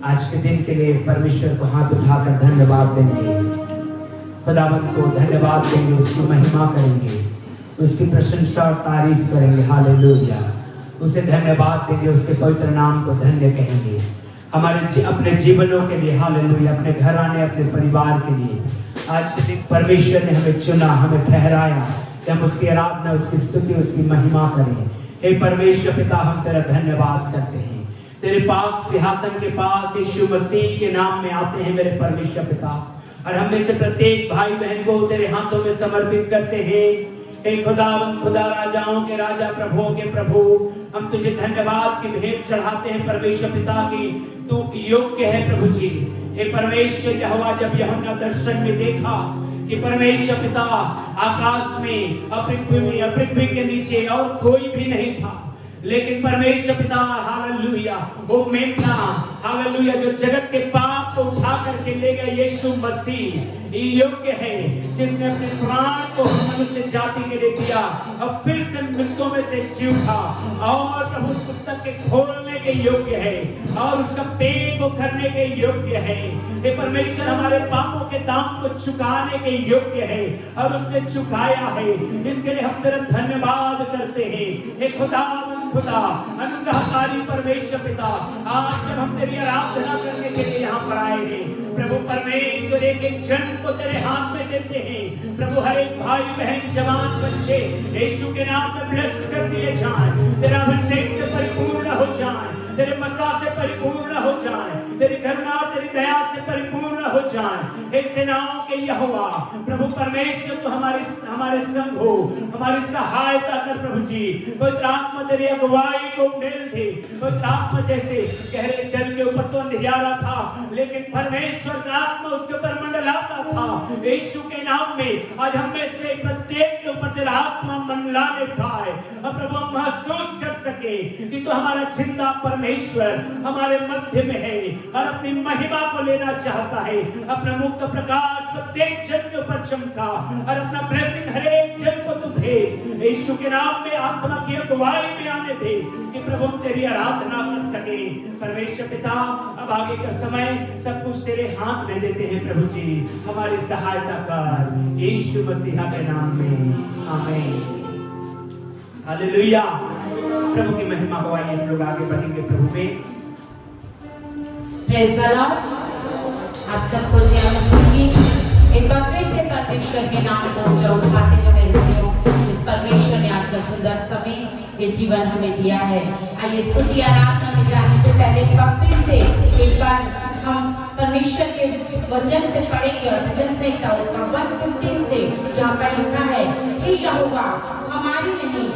आज के दिन के लिए परमेश्वर को हाथ उठाकर धन्यवाद देंगे, खुदावंत को धन्यवाद देंगे, उसकी महिमा करेंगे, उसकी प्रशंसा और तारीफ करेंगे। हालेलुया। उसे धन्यवाद देंगे, उसके पवित्र नाम को धन्य कहेंगे हमारे अपने जीवनों के लिए। हालेलुया। अपने घर आने, अपने परिवार के लिए आज के दिन परमेश्वर ने हमें चुना, हमें ठहराया कि हम उसकी आराधना, उसकी स्तुति, उसकी महिमा करें। हे परमेश्वर पिता, हम तेरा धन्यवाद करते हैं। तेरे पाक सिंहासन के पास यीशु मसीह के नाम में आते हैं मेरे परमेश्वर पिता, और हम में से प्रत्येक भाई बहन को तेरे हाथों में समर्पित करते हैं। हे खुदावंत, खुदा राजाओं के राजा, प्रभुओं के प्रभु, हम तुझे धन्यवाद की भेंट चढ़ाते हैं परमेश्वर पिता की तू योग्य है प्रभु जी। हे परमेश्वर यहोवा, जब यूहन्ना दर्शन में देखा कि परमेश्वर पिता आकाश में, पृथ्वी के नीचे और कोई भी नहीं था, लेकिन परमेश्वर पिता हालेलुया, वो मेमना हालेलुया जो जगत के पाप को उठा करके ले गया यीशु मसीह योग्य है, जिसने अपने प्राण को मनुष्य जाति के लिए दिया और फिर से मृतकों में से जी उठा, और प्रभु पुस्तक के खोलने के योग्य है और उसका पेट को करने के योग्य है। हे परमेश्वर, हमारे पापों के दाम को चुकाने के योग्य है और उसने चुकाया है। इसके लिए हम तेरा धन्यवाद करते हैं। हे खुदा अनुग्रहकारी परमेश्वर पिता, आज जब हम तेरी आराधना करने के लिए यहाँ पर आए हैं प्रभु परमेश्वर, एक एक जन को तेरे हाथ में देते हैं प्रभु। हर एक भाई बहन, जवान बच्चे यीशु के नाम में ब्लेस कर दिए जाएं, तेरा अभिषेक से परिपूर्ण हो जाएं, तेरे मसा से परिपूर्ण हो जाएं, तेरी करुणा, तेरी दया से परिपूर्ण हो जाएं। हे सेनाओं के यहोवा प्रभु परमेश्वर, तू हमारे संग हो, हमारी सहायता कर प्रभु जी। पवित्र आत्मा तेरी अगुवाई को उंडेल दे। पवित्र आत्मा जैसे गहरे जल के ऊपर तो अंधियारा था, लेकिन परमेश्वर का आत्मा उसके ऊपर मंडलाता था। यीशु के नाम में आज हम में से प्रत्येक के ऊपर तेरा आत्मा मंडलाने पाए और प्रभु हम महसूस कर सके कि तू हमारा जिंदा परमेश्वर हमारे मध्य में है और अपनी महिमा को लेना चाहता है। अपना मुक्त प्रकाश प्रत्येक जन के ऊपर चमका और अपना ब्लेसिंग हर एक जन को तू भेज। यीशु के नाम में आत्मा की अगुवाई में आने दे कि प्रभु हम तेरी आराधना कर सके। परमेश्वर पिता, अब आगे का समय सब कुछ तेरे हाथ में देते हैं प्रभु जी। हमारी सहायता कर यीशु मसीह के नाम में, आमीन। हालेलुया। प्रभु की महिमा हो। आइए हम लोग आगे बढ़ेंगे प्रभु में। Praise the Lord. आप सबको जय मसीह। एक बार फिर से परमेश्वर के नाम को ऊंचा उठाते हैं मेरे भाइयों। इस परमेश्वर ने आज का सुंदर समय, ये जीवन हमें दिया है। आइए स्तुति आराधना में जाने से पहले एक बार फिर से एक बार हम परमेश्वर के वचन से पढ़ेंगे और भजन संहिता उसका 115 से, जहाँ पर लिखा है, हे यहोवा, हमारी नहीं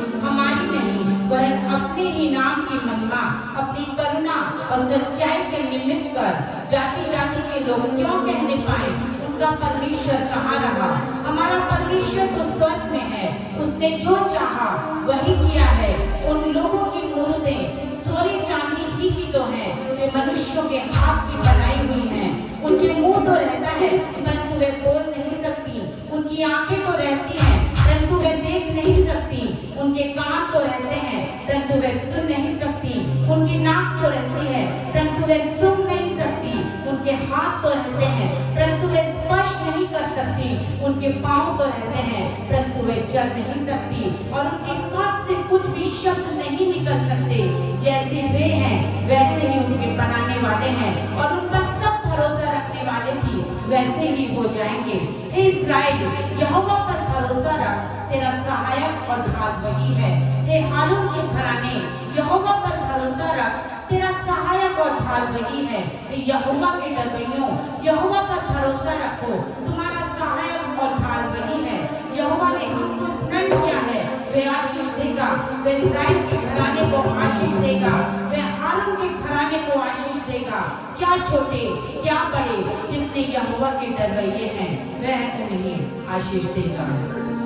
वरन अपने ही नाम की महिमा, अपनी करुणा और सच्चाई के निमित्त कर जाति जाति के लोग क्यों कहने पाए, उनका परमेश्वर कहाँ रहा। हमारा परमेश्वर तो स्वर्ग में है, उसने जो चाहा वही किया है। उन लोगों की मूर्तें सोने चांदी ही की तो हैं, वे मनुष्यों के हाथ की बनाई हुई हैं। उनके मुंह तो रहता है परंतु वे बोल नहीं सकती, उनकी आंखें तो रहती हैं परंतु वे देख नहीं सकती, उनके कान तो रहते हैं परंतु वे सुन नहीं सकती, उनकी नाक तो रहती है परंतु वे सूंघ नहीं सकती, उनके हाथ तो रहते हैं परंतु वे स्पर्श नहीं कर सकती, उनके पांव तो रहते हैं परंतु वे चल नहीं सकती, और उनके कंठ से कुछ भी शब्द नहीं निकल सकते। जैसे वे हैं वैसे ही उनके बनाने वाले हैं, और उन पर सब भरोसा रखने वाले भी वैसे ही हो जाएंगे। हे इस्राएल, यहोवा पर भरोसा रख, तेरा सहायक और ढाल वही है। हे हारून के घराने, यहोवा पर भरोसा रख, तेरा सहायक और ढाल वही है। हे यहोवा के डरवैयों, यहोवा पर भरोसा रखो, तुम्हारा सहायक और ढाल वही है। यहोवा ने हमको स्मरण किया है, वे आशीष देगा, वे इस्राएल के घराने को आशीष देगा, वे हारून के घराने को आशीष देगा। क्या छोटे क्या बड़े जितने यहोवा के डरवैये हैं, वह उन्हें आशीष देगा।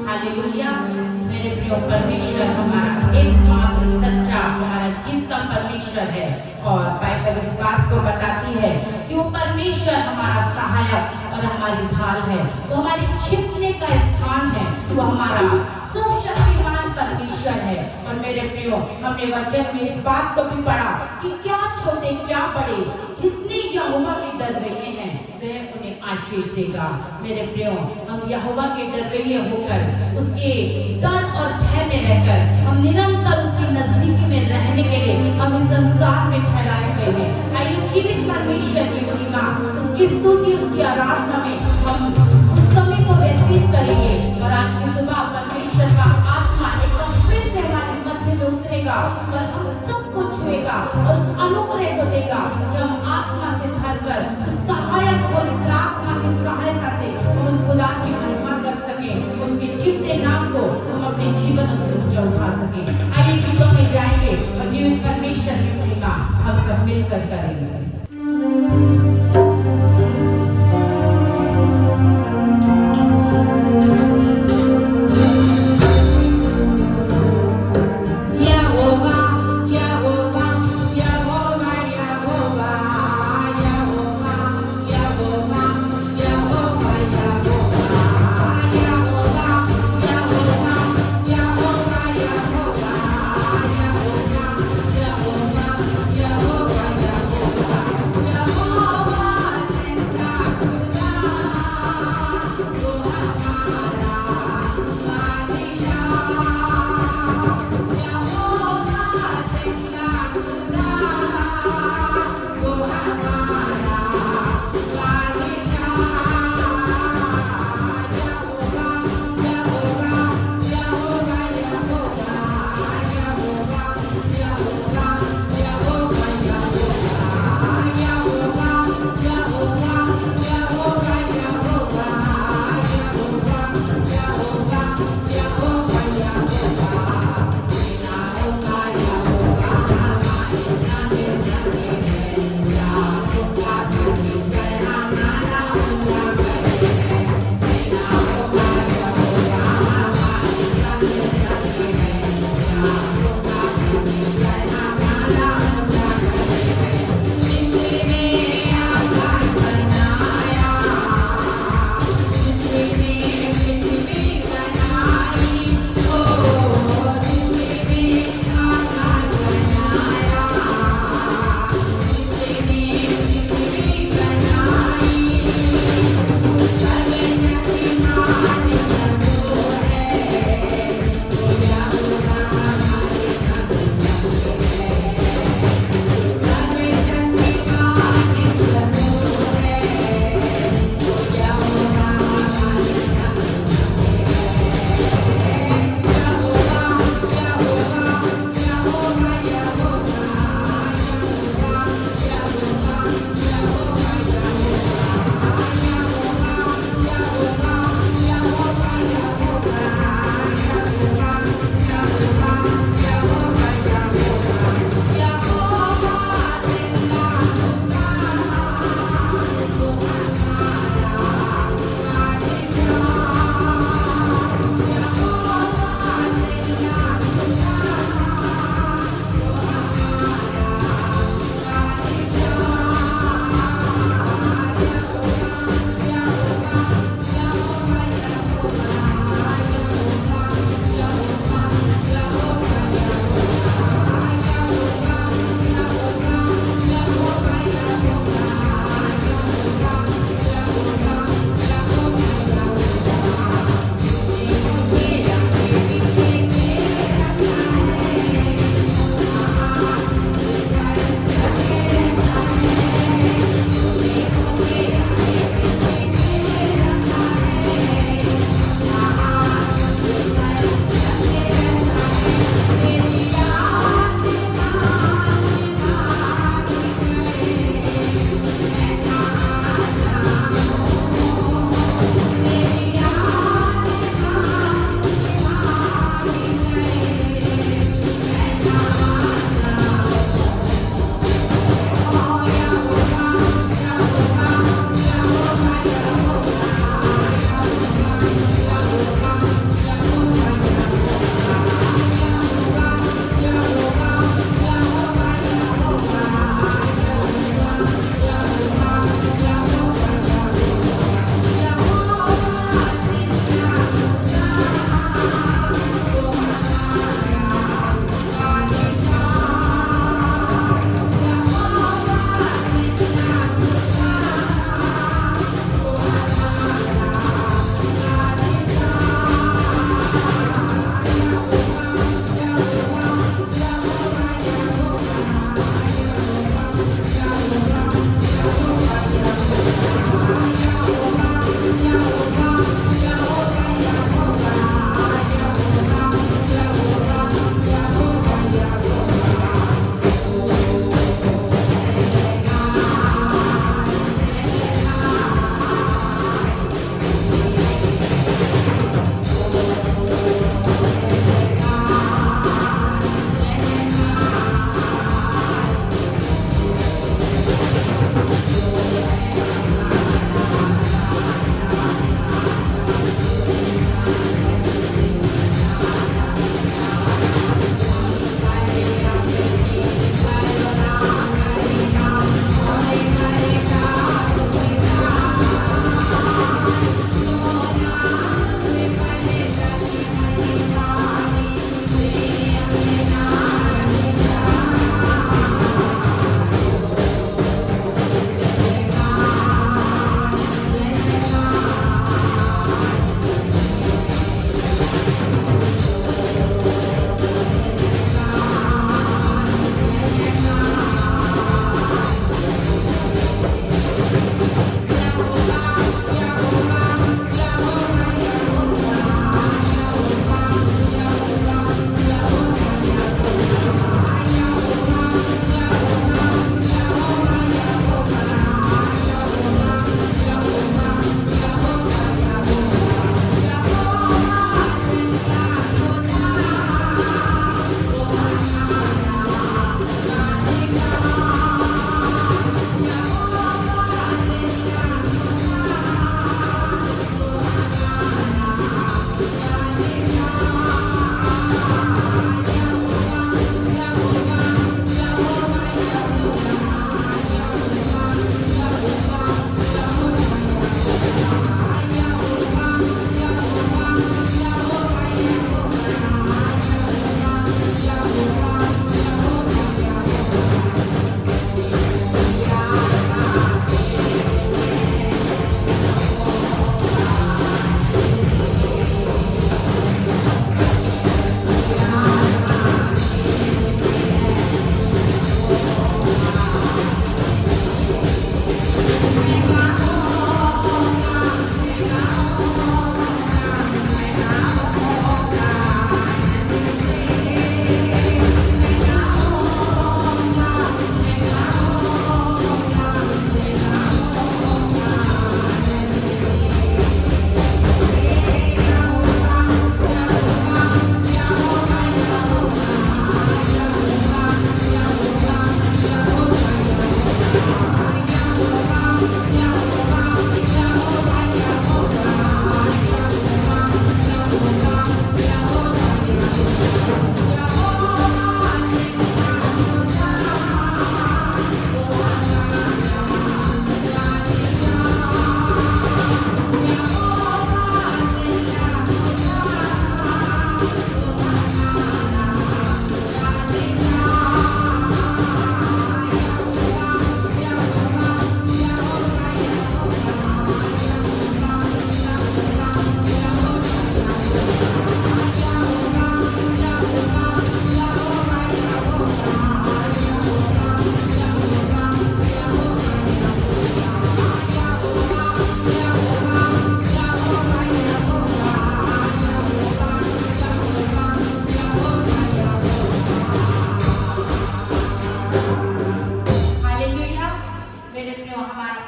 हालेलुया। मेरे प्रिय परमेश्वर हमारा एकमात्र सच्चा, हमारा जीवता परमेश्वर है, और बाइबल इस बात को बताती है कि वो परमेश्वर हमारा सहायक और हमारी ढाल है, वो हमारे छिपने का स्थान है, वो हमारा सर्वशक्तिमान परमेश्वर है। और मेरे प्रियो, हमने वचन में इस बात को भी पढ़ा कि क्या छोटे क्या बड़े जितने डरवैये हैं वह उन्हें आशीष देगा। मेरे प्रियो, हम यहोवा के डरवैये होकर उसके डर और भय में रहकर हम निरंतर उसकी नजदीकी में रहने के लिए हम इस संसार में ठहराए गए हैं। आइए जीवित परमेश्वर की महिमा, उसकी स्तुति, उसकी आराधना में हम उस समय को व्यतीत करेंगे। और आज की सुबह परमेश्वर का आत्मा एक बार फिर से हमारे मध्य में उतरेगा और हम सबको छुएगा और उस अनुग्रह को देगा कि हम आत्मा से भरकर उस सहायक पवित्र आत्मा की सहायता से हम उस खुदा की महिमा कर सकें, उसके जीवते नाम को हम अपने जीवन से ऊंचा उठा सकें। आइए गीतों में जाएंगे और जीवित परमेश्वर की महिमा हम सब मिलकर करेंगे। Yehovah,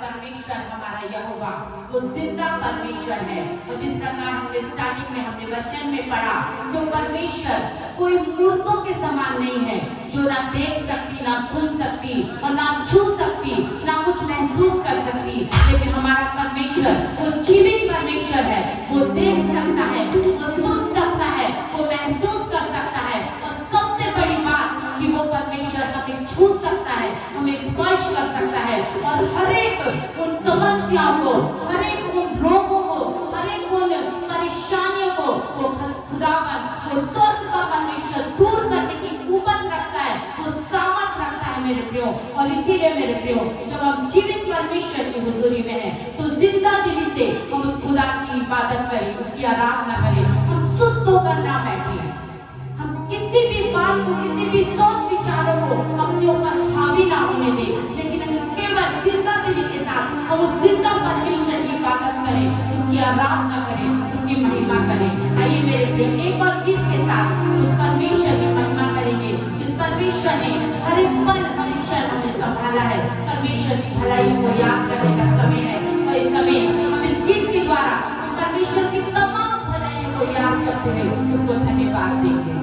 परमेश्वर हमारा यहोवा वो जिंदा परमेश्वर है। और जिस प्रकार हमने स्टार्टिंग में हमने वचन में पढ़ा कि परमेश्वर कोई मूर्तों के समान नहीं है, जो ना देख सकती, ना सुन सकती और ना छू सकती, ना कुछ महसूस कर सकती, लेकिन हमारा परमेश्वर वो जीवित परमेश्वर है। वो देख सकता है, वो सुन सकता है, वो महसूस कर सकता है, और सबसे बड़ी बात कि वो परमेश्वर हमें छू सकता है, हमें स्पर्श कर सकता है, और हर एक उन समस्याओं को, हर एक उन रोगों को, हर एक उन परेशानियों को वो खुदावन, वो स्वर्ग का परमेश्वर दूर करने की कुवत रखता है, वो सामर्थ रखता है मेरे प्रियो। और इसीलिए मेरे प्रियो, जब हम जीवित परमेश्वर की हुजूरी में हैं, तो जिंदा दिली से हम उस खुदा की इबादत करें, उसकी आराधना करें, हम सुस्त होकर ना बैठे, हम किसी भी बात को, किसी भी सोच विचारों को अपने ऊपर हावी ना होने दें, लेकिन हम केवल जिंदा दिली के साथ हम उस जिंदा परमेश्वर की इबादत करें, उसकी आराधना करें, उसकी महिमा करें। आइए मेरे प्रिय, एक और गीत के साथ उस परमेश्वर की महिमा करेंगे, जिस परमेश्वर ने हर एक पल, हर एक क्षण हमें संभाला है। परमेश्वर की भलाई को याद करने का समय है, और इस समय हम इस गीत के द्वारा परमेश्वर की तमाम भलाइयों को याद करते हुए उसको धन्यवाद देंगे।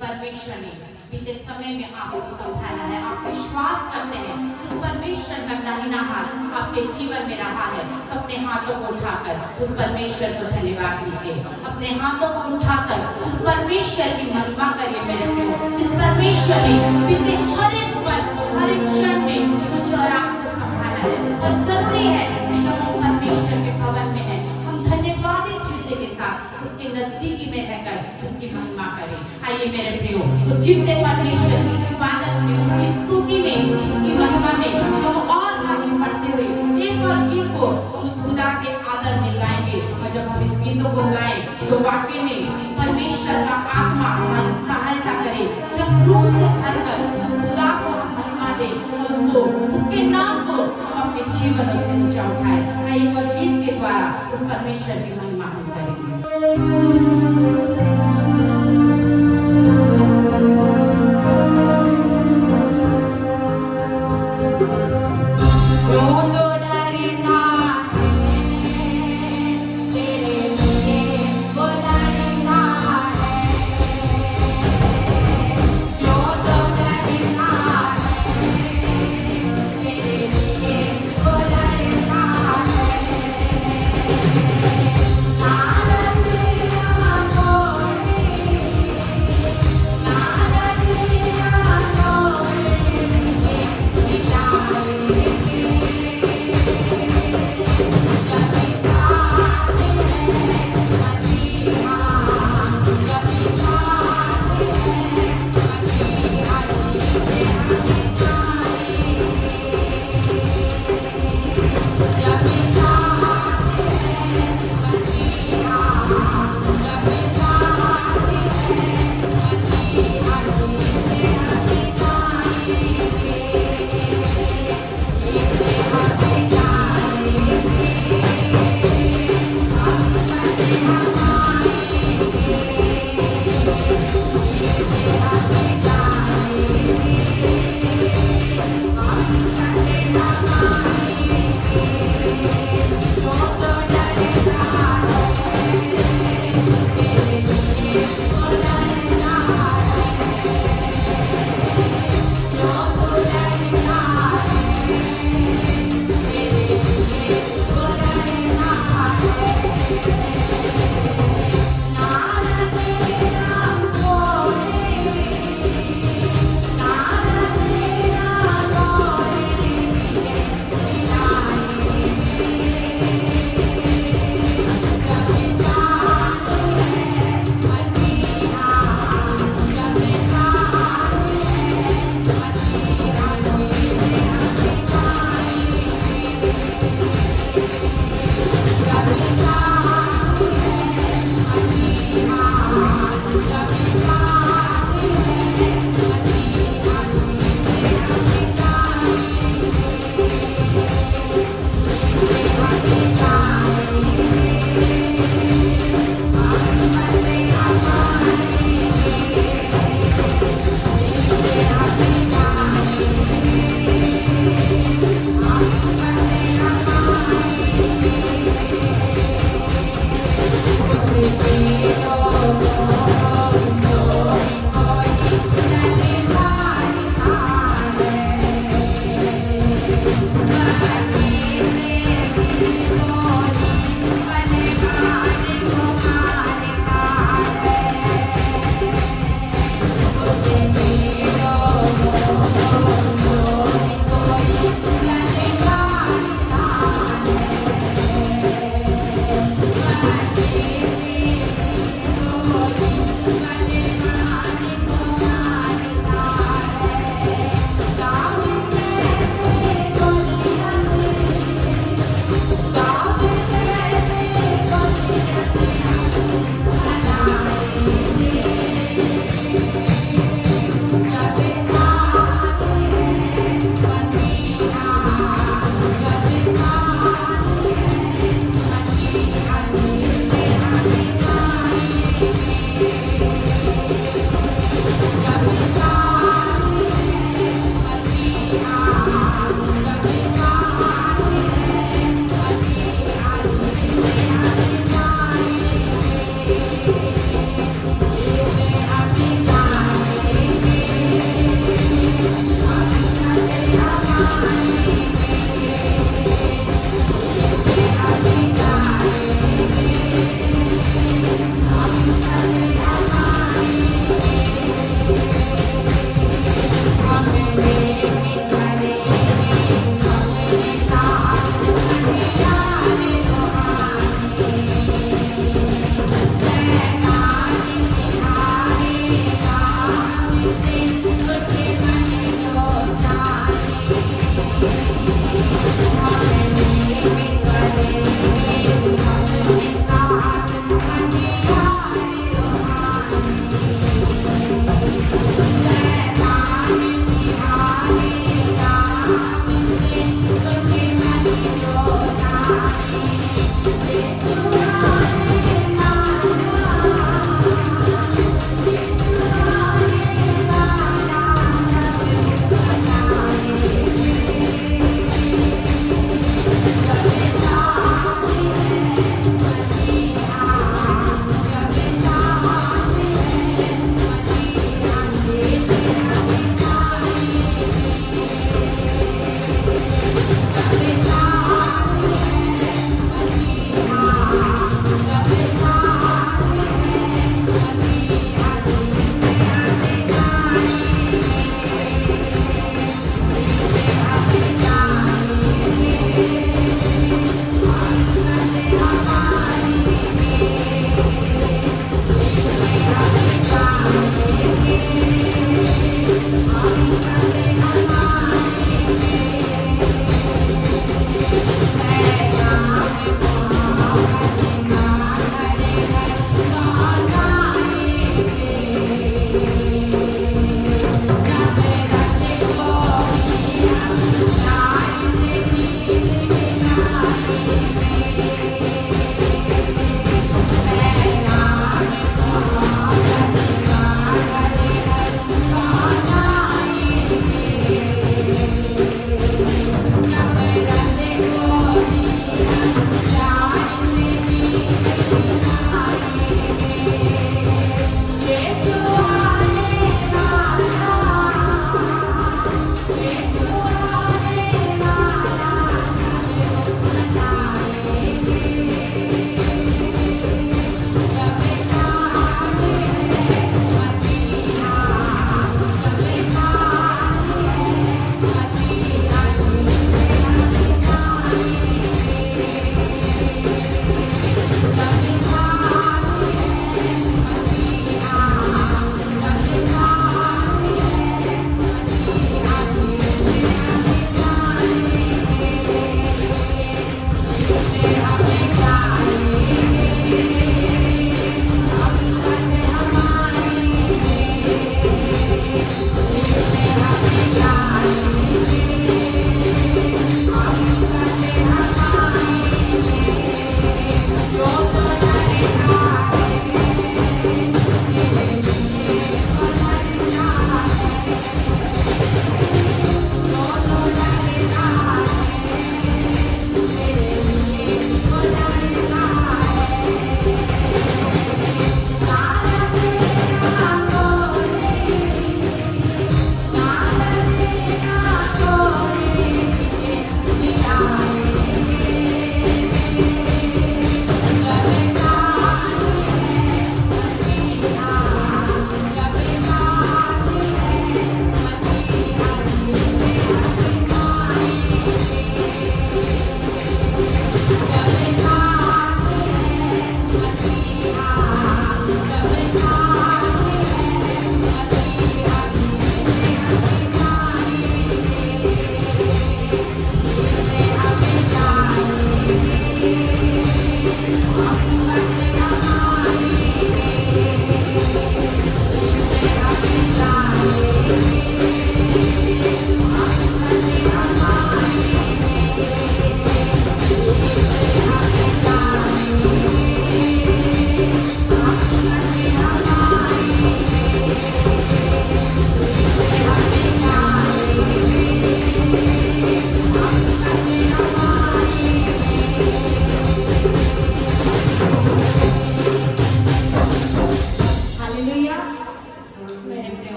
परमेश्वर ने बीते समय में आपको संभाला है। आप विश्वास करते हैं उस परमेश्वर का दाहिना हाथ आपके जीवन में रहा है, तो अपने हाथों को उठाकर उस परमेश्वर को धन्यवाद दीजिए। अपने हाथों को उठाकर उस परमेश्वर की महिमा करिए मेरे प्रियो, जिस परमेश्वर ने बीते हर एक पल हर एक क्षण में मुझे और आपको संभाला है। और जरूरी है कि जब हम परमेश्वर के भवन में हैं, हम धन्यवादित हृदय के साथ उसके नजदीकी में रहकर उसकी महिमा करें। आइए मेरे प्रियो, तो जीवते परमेश्वर की इबादत में, उसकी स्तुति में, उसकी महिमा में हम और आगे बढ़ते हुए एक और गीत को उस खुदा के आदर में गाएंगे। और जब हम इस गीतों को गाएं तो वाकई में परमेश्वर का आत्मा हमारी सहायता करे कि हम रूह से भरकर उस खुदा को हम महिमा दें, उसको उसके नाम को हम अपने जीवन में ऊंचा उठाएं। आइए एक और गीत के द्वारा उस परमेश्वर की महिमा हम करेंगे। Oh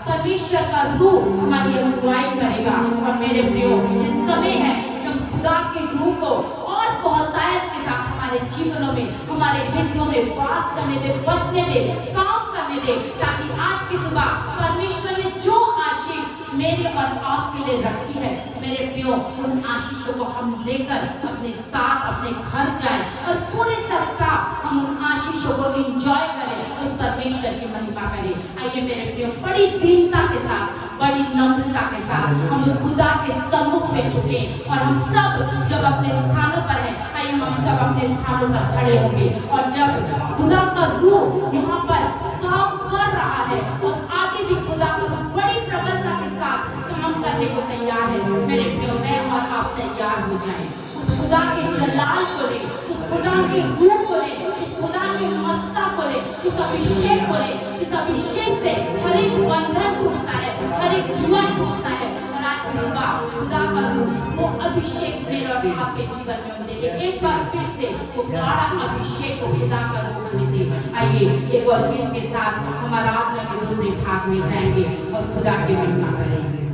परमेश्वर का रूह हमारी अगुवाई करेगा और मेरे प्रियो, ये समय है कि हम खुदा के रूह को और बहुतायत के साथ हमारे जीवनों में, हमारे हृदयों में वास करने दे, बसने दे, काम करने दे, ताकि आज की सुबह परमेश्वर ने जो आशीष मेरे और आपके लिए रखी है, मेरे प्रियो, उन आशीषों को हम लेकर अपने साथ अपने घर जाए और पूरे सप्ताह हम उन आशीषों को एंजॉय करें, उस परमेश्वर की महिमा करें। आइए मेरे प्रियो, बड़ी दीनता के साथ, बड़ी नम्रता के साथ हम उस खुदा के सम्मुख में झुके और हम सब जब अपने स्थानों पर हैं, आइए हम सब अपने स्थानों पर खड़े होंगे और जब खुदा का रूह यहाँ पर काम कर रहा है और आगे भी खुदा का रूह बड़ी प्रबलता के साथ काम करने को तैयार है, मेरे प्रियो, मैं और आप तैयार हो जाएं, उस खुदा के जलाल को ले, उस खुदा के रूह को ले, उस खुदा के मस्ता को ले, उस अभिषेक को ले, जिस अभिषेक से हर एक बंधन टूटता है, हर एक जुआ टूटता है। और आज की सुबह खुदा का रूह वो अभिषेक मेरे और आपके जीवन में दे, एक बार फिर से वो बड़ा अभिषेक को खुदा का रूह हमें दे। आइए एक और गीत के साथ हम आराधना के दूसरे भाग में जाएंगे और खुदा की महिमा करेंगे।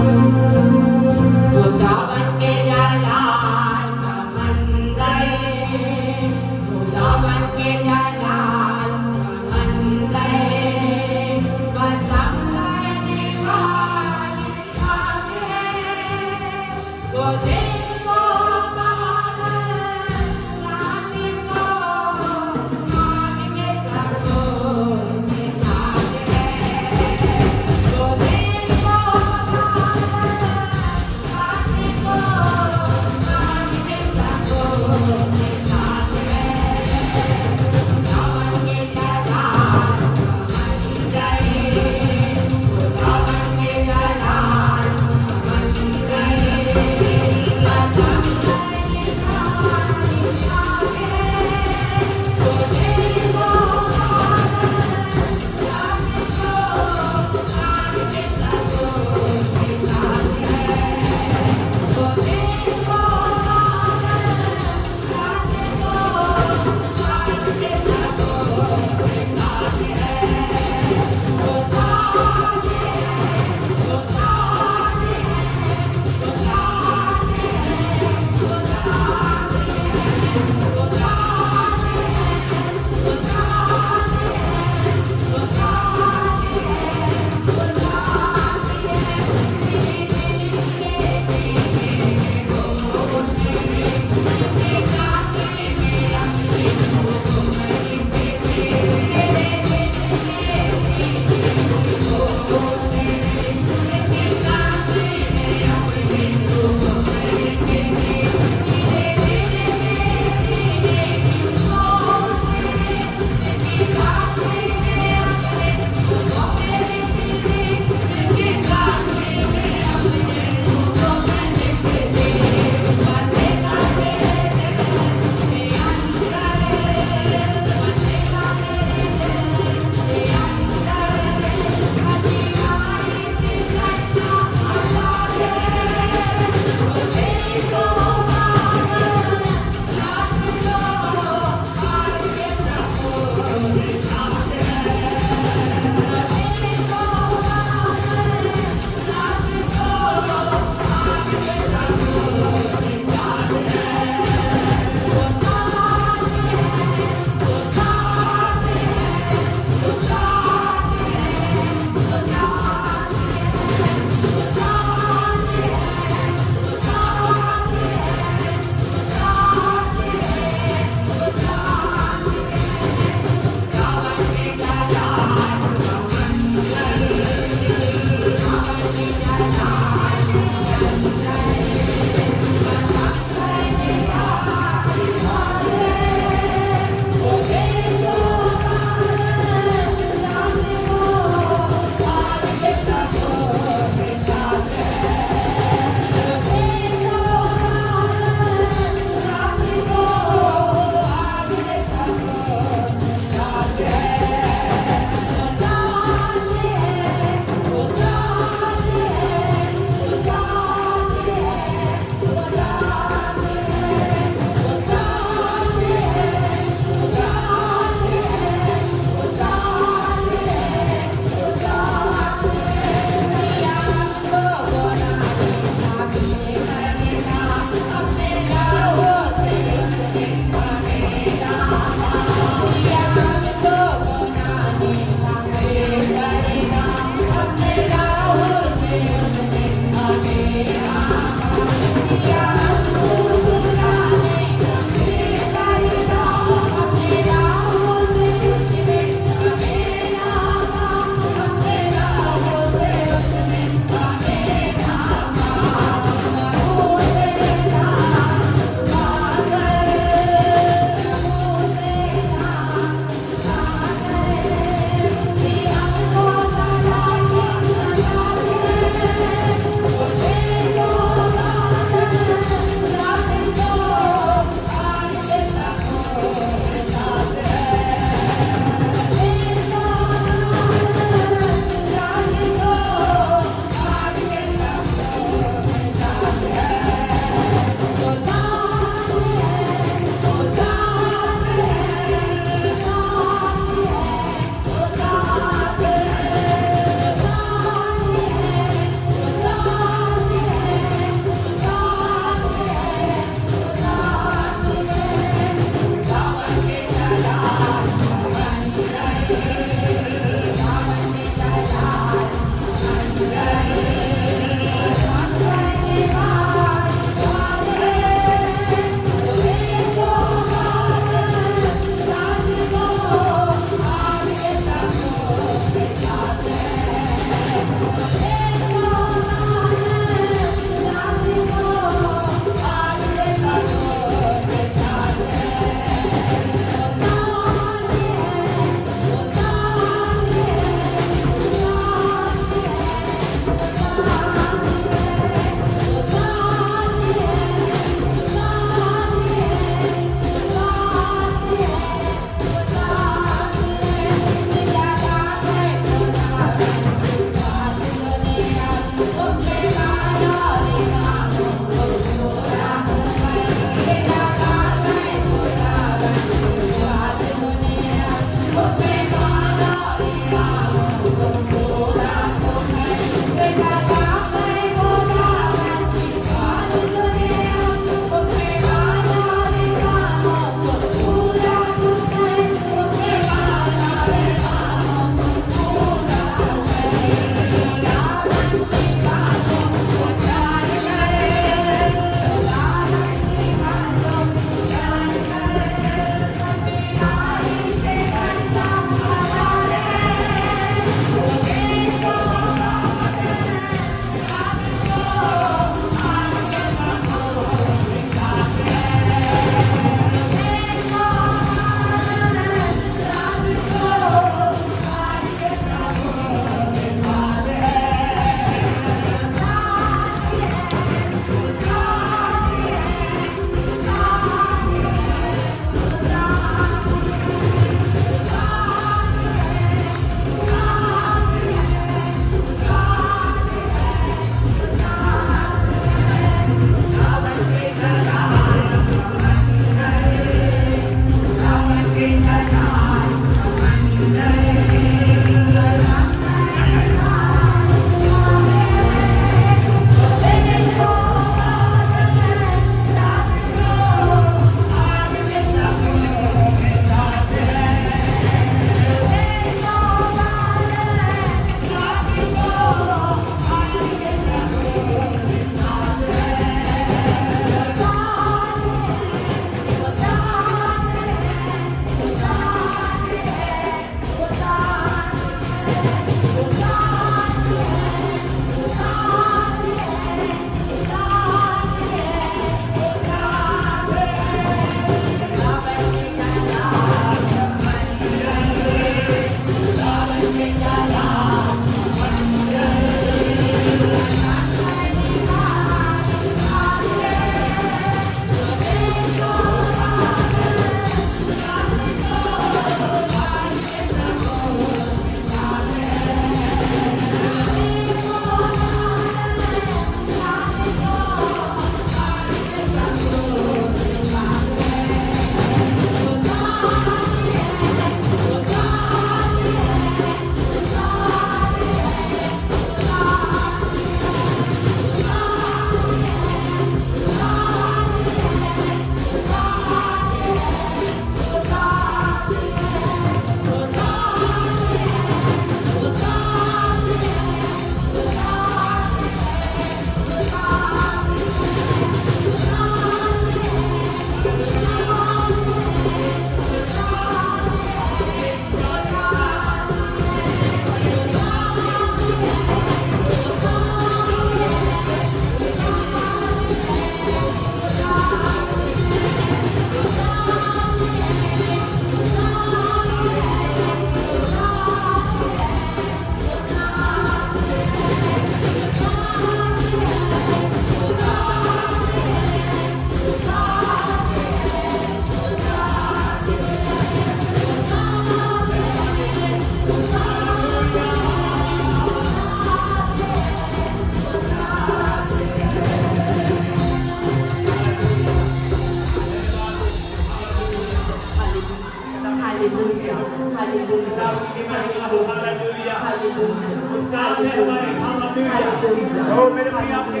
हालेलुया हालेलुया हालेलुया हालेलुया उत्साह है हमारे हालेलुया ओ मेरे भाई आपने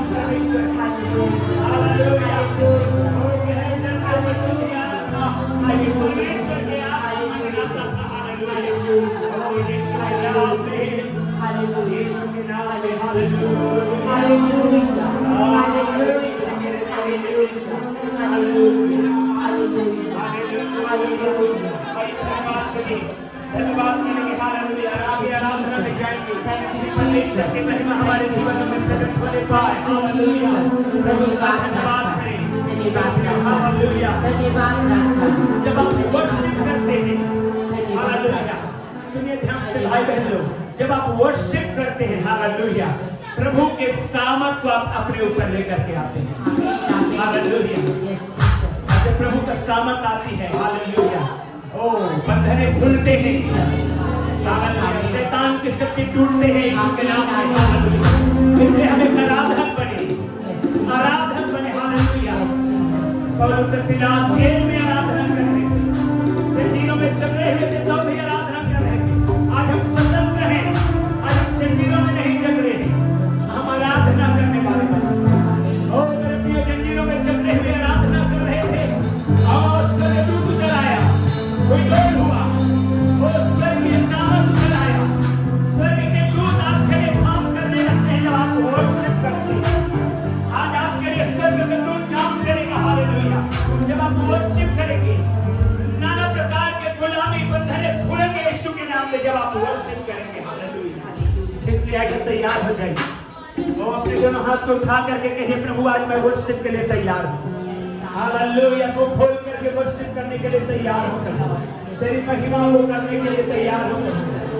परमेश्वर हालेलुया ओ कहे जब हालेलुया था परमेश्वर के आत्मा लगाता था हालेलुया ओ यीशु के नाम में हालेलुया यीशु के नाम में हालेलुया हालेलुया हालेलुया धन्यवाद सभी धन्यवाद करेंगे हालेलुया आगे आराधना में जाएंगे परमेश्वर की महिमा हमारे जीवन में प्रकट होने पाए हालेलुया प्रभु का धन्यवाद करें हालेलुया धन्यवाद राजा जब आप वर्शिप करते हैं हालेलुया सुनिए ध्यान से भाई बहन लोग जब आप वर्शिप करते हैं हालेलुया प्रभु के सामर्थ को आप अपने ऊपर लेकर के आते हैं हालेलुया जब प्रभु का सामर्थ आती है हालेलुया ओ बंधने खुलते हैं हालेलुया शैतान की शक्ति टूटते हैं यीशु के नाम में हालेलुया इसलिए हमें आराधक बने हालेलुया पौलुस और सिलास जेल में आराधना कर रहे थे जंजीरों में चल रहे थे तो भी आराधना कर रहे थे आज हम स्वतंत्र हैं आज हम जंजीरों में नहीं चल रहे हैं हम आराधना करने वाले बने ओ मेरे प्रिय जंजीरों में चलते हुए आराधना कर रहे थे और स्वर्गदूत उतर आया कोई लोग हुआ वो स्वर्गीय सामर्थ उतर आया स्वर्ग के दूत आपके लिए काम करने लगते हैं जब आप वर्शिप करते हैं आज आपके लिए स्वर्ग के दूत काम करेगा हालेलुया जब आप वर्शिप करेंगे नाना प्रकार के गुलामी बंधने खुलेंगे यीशु के नाम में जब आप वर्शिप करेंगे हालेलुया इसलिए आगे तैयार हो जाइए वो अपने दोनों हाथ को उठा करके कहिए प्रभु आज मैं वर्शिप के लिए तैयार हूँ हालेलुया को खोल करके वर्शिप करने के लिए तैयार हो तेरी महिमा को करने के लिए तैयार हो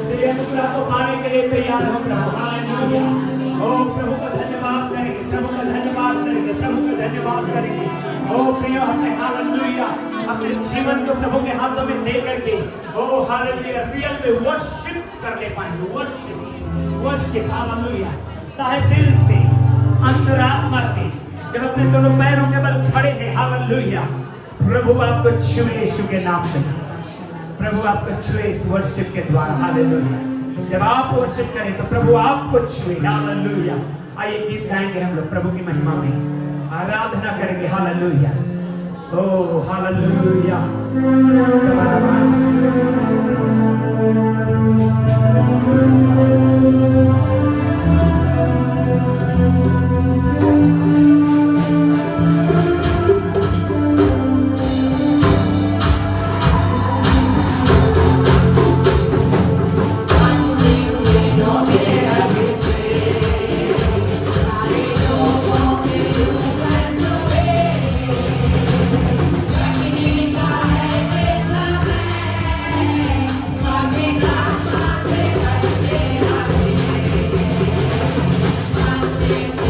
तेरे अनुग्रह को पाने के लिए तैयार हो प्रभु हालेलुया ओ प्रभु का धन्यवाद करेंगे प्रभु का धन्यवाद करेंगे प्रभु का धन्यवाद करेंगे ओ प्रिय हमने हालेलुया अपने जीवन को प्रभु के हाथों में दे करके ओ हालेलुया रियल में वर्शिप करने पाएंगे वर्शिप हालेलुया ताहे दिल से अंतरात्मा से जब अपने दोनों पैरों के बल खड़े हैं हालेलुया प्रभु आपको छुए यीशु के नाम से प्रभु आपको छुए इस वर्शिप के द्वारा हालेलुया जब आप वर्शिप करें तो प्रभु आपको छुए हालेलुया आइए गीत गाएंगे हम लोग प्रभु की महिमा में आराधना करेंगे हालेलुया ओ हालेलुया Thank you.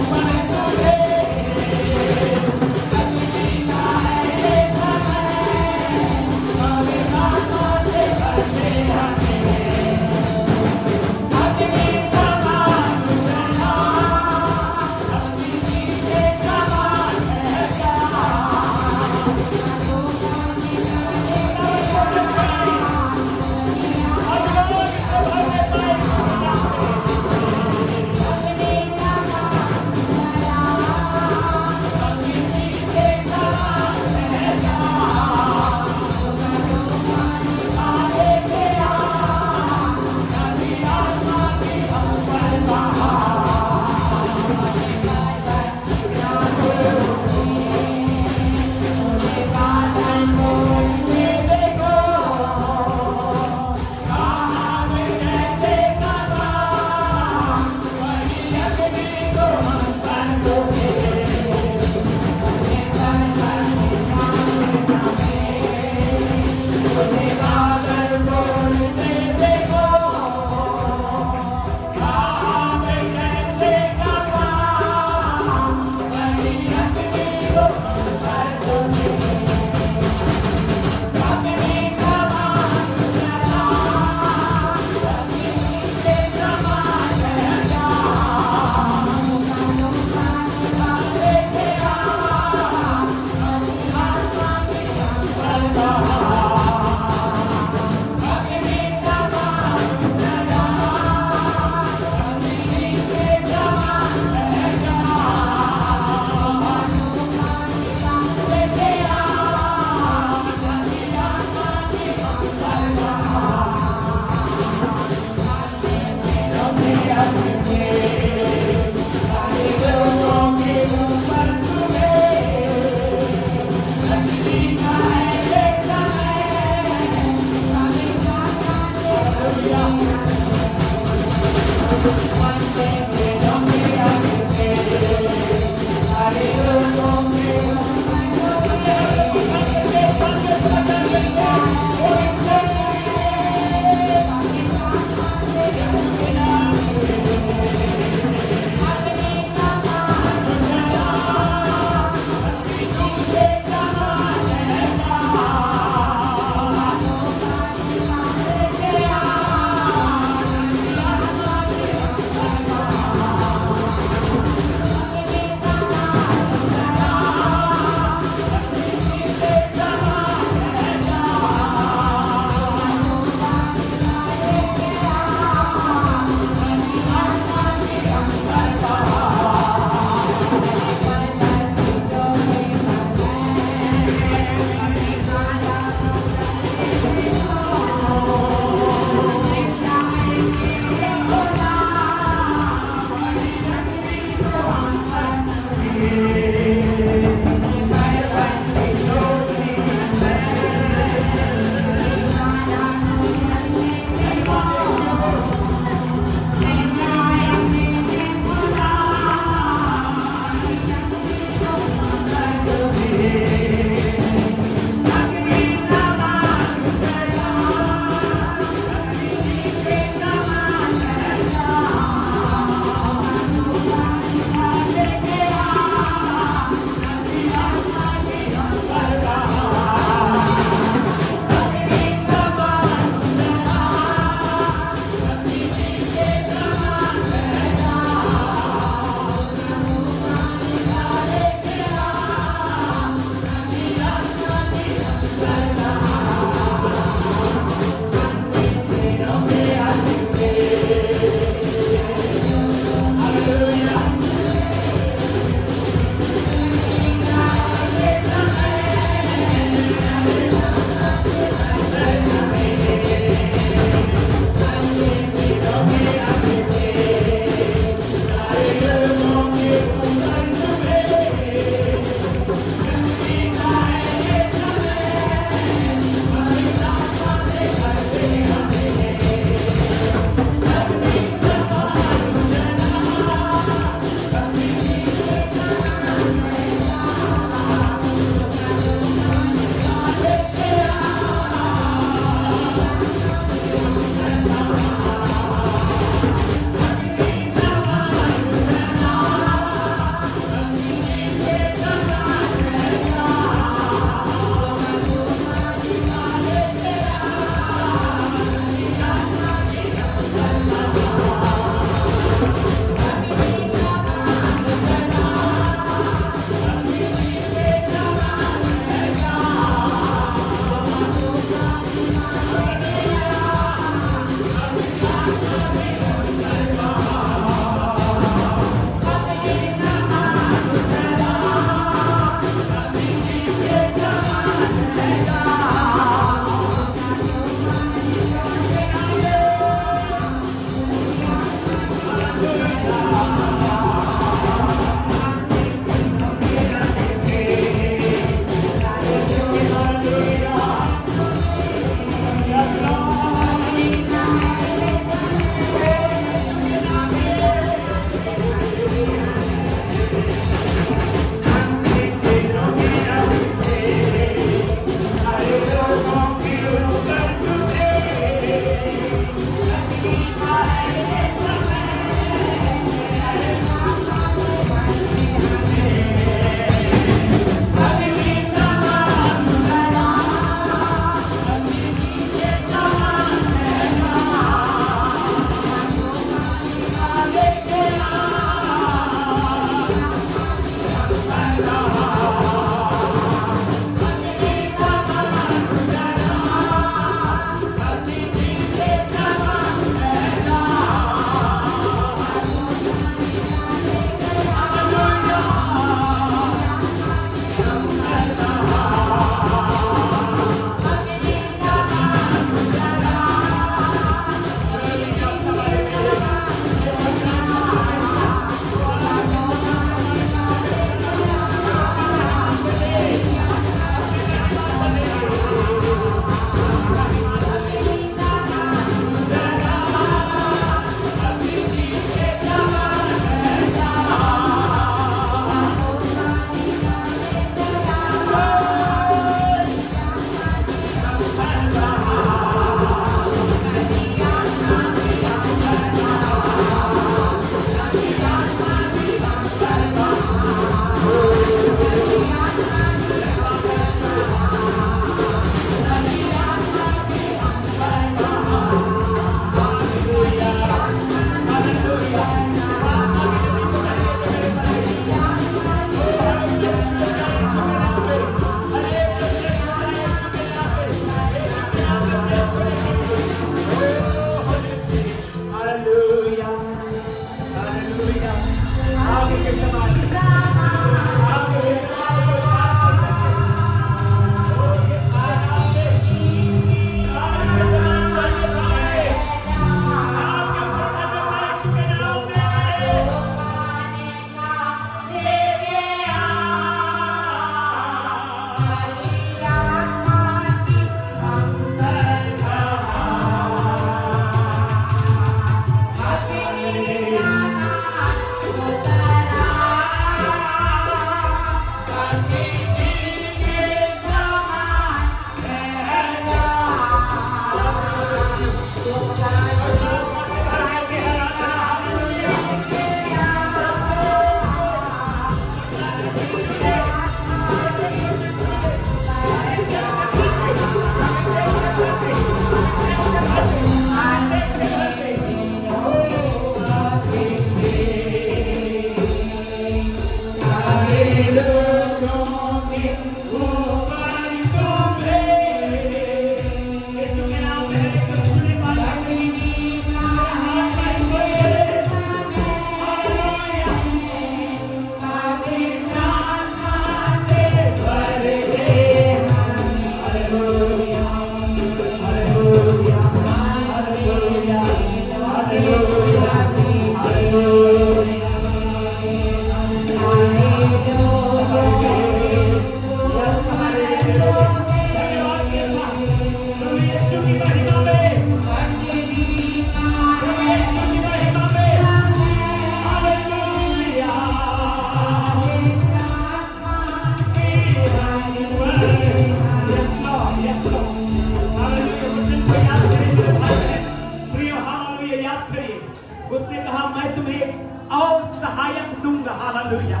उसने कहा मैं तुम्हें और सहायक दूंगा, हालेलुया।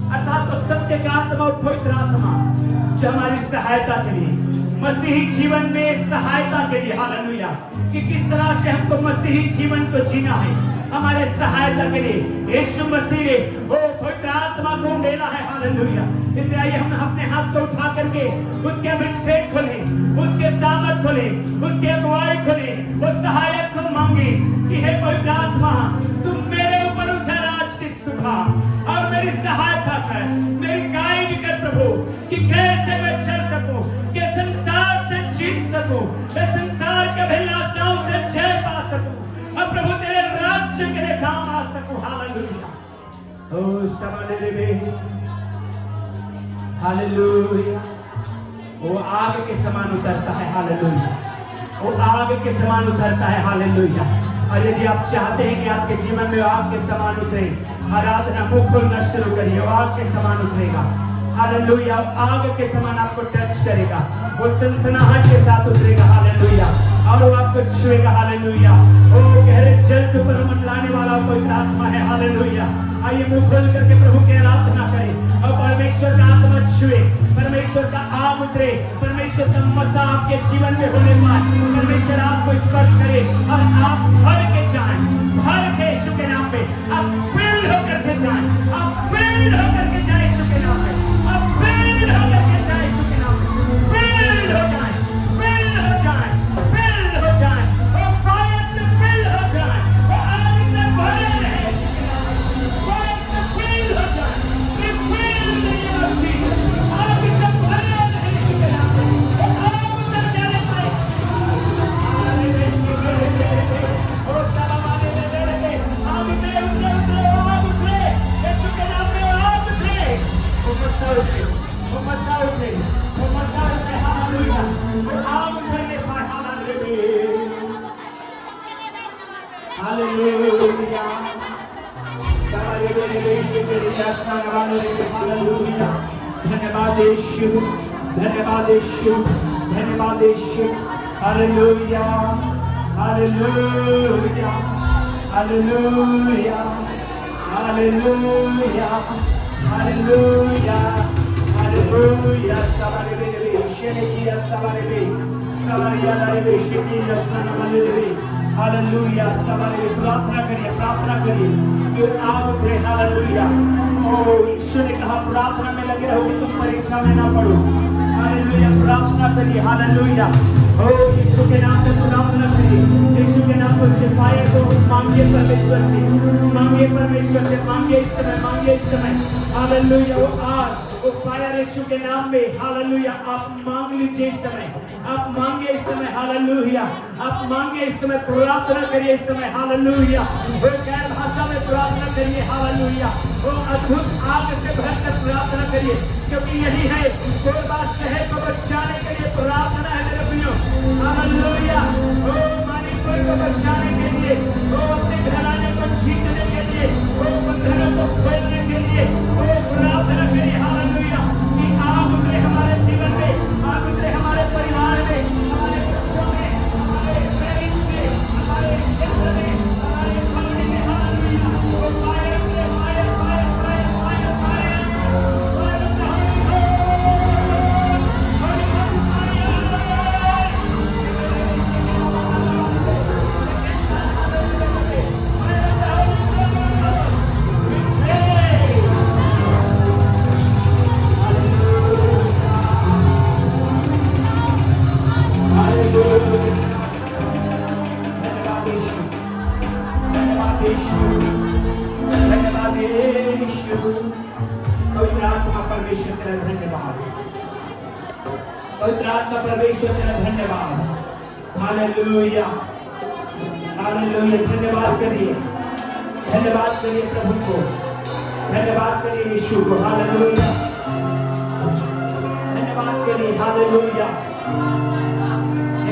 अर्थात तो सत्य का आत्मा और पवित्र आत्मा जो हमारी सहायता के लिए, मसीही जीवन में सहायता के लिए, हालेलुया, कि किस तरह से हमको मसीही जीवन को जीना है, हमारे सहायता के लिए यीशु मसीह ने वो पवित्र आत्मा को देना है, हालेलुया। इसलिए आइए हम अपने हाथ को उठा करके उसके अभिषेक खोले, उसके सामर्थ खोले, उसके अगुवाई खोले, वो सहायक को मांगे कि हे पवित्र आत्मा, तुम मेरे ऊपर उतर आज की सुबह और मेरी सहायता कर, मेरी गाइड कर प्रभु, कि कैसे मैं चल सकूं, कि संसार से जीत सकूं, मैं संसार के अभिलाषाओं से जय पा सकूं और प्रभु तेरे राज्य के लिए काम आ सकूं, हालेलुया। ओ समाले रे, हालेलुया। वो आग के समान उतरता है, हालेलुया। वो आग के समान उतरता है, हालेलुया। और यदि आप चाहते हैं कि आपके जीवन में आग के समान उतरे, आराधना को खोलना शुरू करिए, वो आग के समान उतरेगा, हालेलुया। आग के समान आपको टच करेगा, वो सनसनाहट के साथ उतरेगा, हालेलुया, और वो आपको छुएगा, हालेलुया। ओ गहरे जल के ऊपर मंडलाने वाला पवित्र आत्मा है, हालेलुया। आइए मुंह खोल करके प्रभु की आराधना करें और परमेश्वर का आत्मा छुए, परमेश्वर का आग उतरे, परमेश्वर का मसा आपके जीवन में होने पाए, परमेश्वर आपको स्पर्श करे और आप भर के जाएं, भर के यीशु के नाम पे आप फिल्ड होकर के जाएं, आप फिल्ड होकर के जाएं यीशु के नाम पे, आप फिल्ड होकर के जाएं यीशु के नाम पे, फिल्ड हो जाएं, फिल्ड हो जाएं, फिल्ड हो जाएं, और फायर से फिल्ड हो जाएं, और आग से भरे रहे यीशु के नाम पे, फायर से फिल्ड हो जाएं, कि फिल्ड नहीं होती, आग से भरे रहे यीशु के नाम पे, और आग उतर जाने पाए, आगे यीशु के और सब आगे दे दे, आग उतरे उतरे उतरे, आग उतरे यीशु के नाम पे, आग उतरे, वो मचा उतरे, वो मचा उतरे, वो मचा उतरे, हालेलुया। वो आग उतरने पाए, हालेलुया, हालेलुया। सारे मेरे देश के लिए आस्थान वाले, हालेलुया। धन्यवाद यीशु, धन्यवाद यीशु, धन्यवाद Yeshu, hallelujah, hallelujah, hallelujah, hallelujah, hallelujah, hallelujah. सवारे मेरे शेने की सवारे में सवारिया दारे में शेकी यसन वाले में, हालेलुया। सवारे में प्रार्थना करिए, प्रार्थना करिए कि आग उतरे, हालेलुया। ओ यीशु ने कहा प्रार्थना में लगे रहो कि तुम परीक्षा में ना पड़ो, हालेलुया। प्रार्थना करिए, हालेलुया। ओ यीशु के नाम से प्रार्थना करिए, यीशु के नाम से पाए को मांगिए परमेश्वर से, मांगिए परमेश्वर से, मांगिए इस समय, मांगिए इस समय, हालेलुया। वो आग, वो फायर यीशु के नाम में, हालेलुया। आप मांग लीजिए इस समय, आप मांगिए इस समय, हालेलुया। आप मांगिए इस समय, प्रार्थना करिए इस समय, हालेलुया। वो गैर भाषा में प्रार्थना करिए, हालेलुया। वो अद्भुत आग से भरकर प्रार्थना करिए, क्योंकि यही है कोई बात शहर को बचाने के लिए प्रार्थना है मेरे प्रियो, हालेलुया। वो मणिपुर को बचाने के लिए, वो अपने घराने को जीतने के लिए, वो बंधनों को खोलने के लिए, वो प्रार्थना करिए, हालेलुया। कि आग उतरे हमारे जीवन में, आग उतरे हमारे परिवार में, हमारे बच्चों में, हमारे पेरेंट्स में, हमारे क्षेत्र में, हमारे कॉलोनी में, हालेलुया। वो फायर उतरे, fire, fire, fire, fire, fire, fire of the Holi ghost, Holi ghost fire. पवित्र आत्मा परमेश्वर तेरा धन्यवाद, पवित्र आत्मा परमेश्वर तेरा धन्यवाद, हालेलुया, हालेलुया। धन्यवाद करिए, धन्यवाद करिए प्रभु को, धन्यवाद करिए यीशु को, हालेलुया। धन्यवाद करिए, हालेलुया।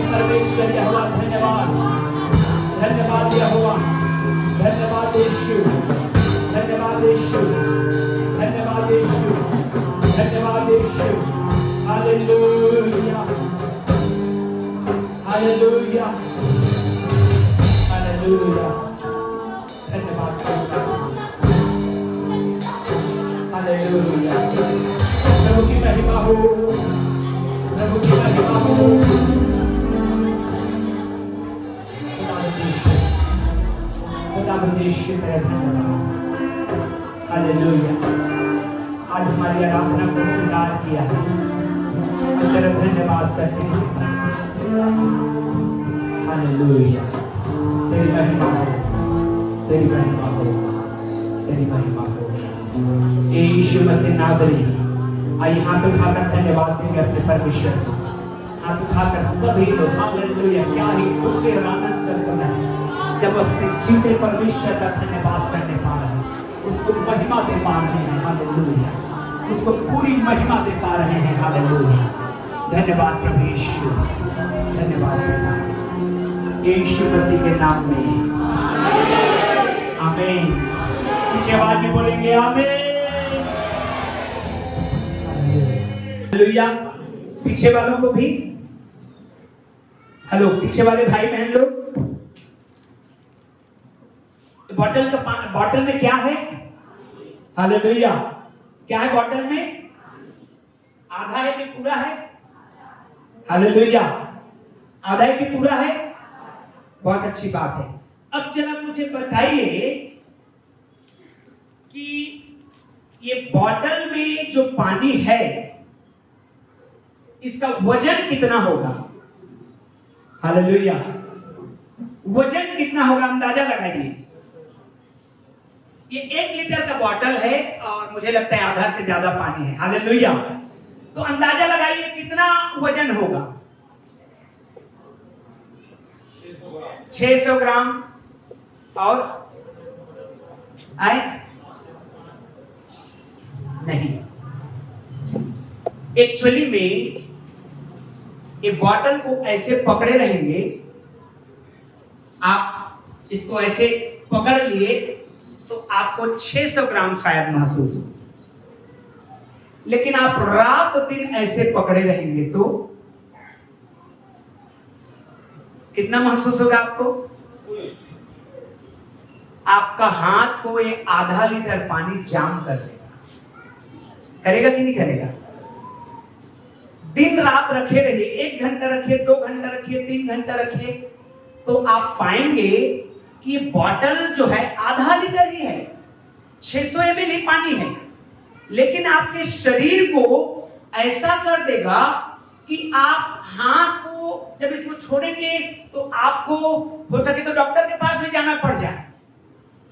परमेश्वर यहोवा धन्यवाद, धन्यवाद यहोवा, धन्यवाद यीशु, धन्यवाद यीशु, धन्यवाद यीशु, धन्यवाद यीशु, हालेलुया, हालेलुया, हालेलुया। हो, प्रभु की महिमा हो। खुदावंद यीशु तेरा धन्यवाद। हालेलुया। आज हमारी आराधना को स्वीकार किया है, हम तेरा धन्यवाद करते हैं। हालेलुया। तेरी महिमा हो, तेरी महिमा हो, तेरी महिमा हो। यीशु मसीह नादरी, आइए हाथ उठाकर धन्यवाद देंगे अपने परमेश्वर को। हाथ उठाकर सभी लोग हालेलुया। क्या ही खुशी और आनंद का समय है जब अपने जीते परमेश्वर का धन्यवाद करने पा रहे हैं, उसको महिमा दे पा रहे हैं। हालेलुया। उसको पूरी महिमा दे पा रहे हैं। हालेलुया। धन्यवाद प्रभु यीशु, धन्यवाद पिता, यीशु मसीह के नाम में आमीन। कुछ आवाज में बोलेंगे आमीन। हालेलुया। पीछे वालों को भी हेलो, पीछे वाले भाई बहन लोग, बॉटल में क्या है? हालेलुया। क्या है बॉटल में? आधा है कि पूरा है? हालेलुया। आधा है कि पूरा है? बहुत अच्छी बात है। अब जरा मुझे बताइए कि ये बॉटल में जो पानी है इसका वजन कितना होगा? हालेलुया। वजन कितना होगा? अंदाजा लगाइए। ये 1 लीटर का बॉटल है और मुझे लगता है आधा से ज्यादा पानी है। हालेलुया। तो अंदाजा लगाइए कितना वजन होगा? 600 ग्राम। और आए नहीं, एक्चुअली में ये बॉटल को ऐसे पकड़े रहेंगे, आप इसको ऐसे पकड़ लिए तो आपको 600 ग्राम शायद महसूस हो, लेकिन आप रात दिन ऐसे पकड़े रहेंगे तो कितना महसूस होगा आपको? आपका हाथ को ये आधा लीटर पानी जाम कर देगा। करेगा कि नहीं करेगा? दिन रात रखे रहिए, 1 घंटा रखिए, 2 घंटा रखिए, 3 घंटा रखिए, तो आप पाएंगे कि बॉटल जो है आधा लीटर ही है, 600 ml ही पानी है, लेकिन आपके शरीर को ऐसा कर देगा कि आप हाथ को जब इसको छोड़ेंगे तो आपको हो सके तो डॉक्टर के पास भी जाना पड़ जाए,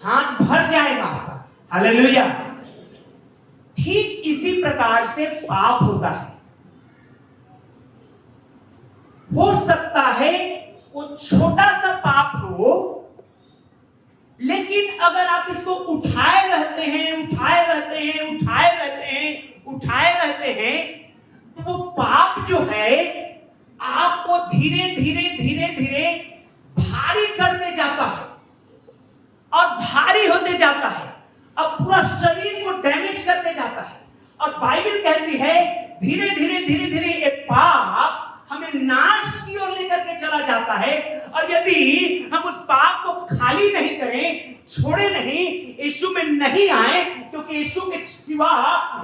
हाथ भर जाएगा आपका। हालेलुया। ठीक इसी प्रकार से पाप होता है। हो सकता है वो छोटा सा पाप हो, लेकिन अगर आप इसको उठाए रहते हैं, उठाए रहते हैं, उठाए रहते हैं, उठाए रहते हैं, तो वो पाप जो है आपको धीरे धीरे धीरे धीरे भारी करते जाता है और भारी होते जाता है, अब पूरा शरीर को डैमेज करते जाता है। और बाइबल कहती है धीरे धीरे धीरे धीरे ये पाप हमें नाश की ओर लेकर के चला जाता है। और यदि हम उस पाप को खाली नहीं करें, छोड़े नहीं, यीशु में नहीं आए, क्योंकि यीशु के सिवा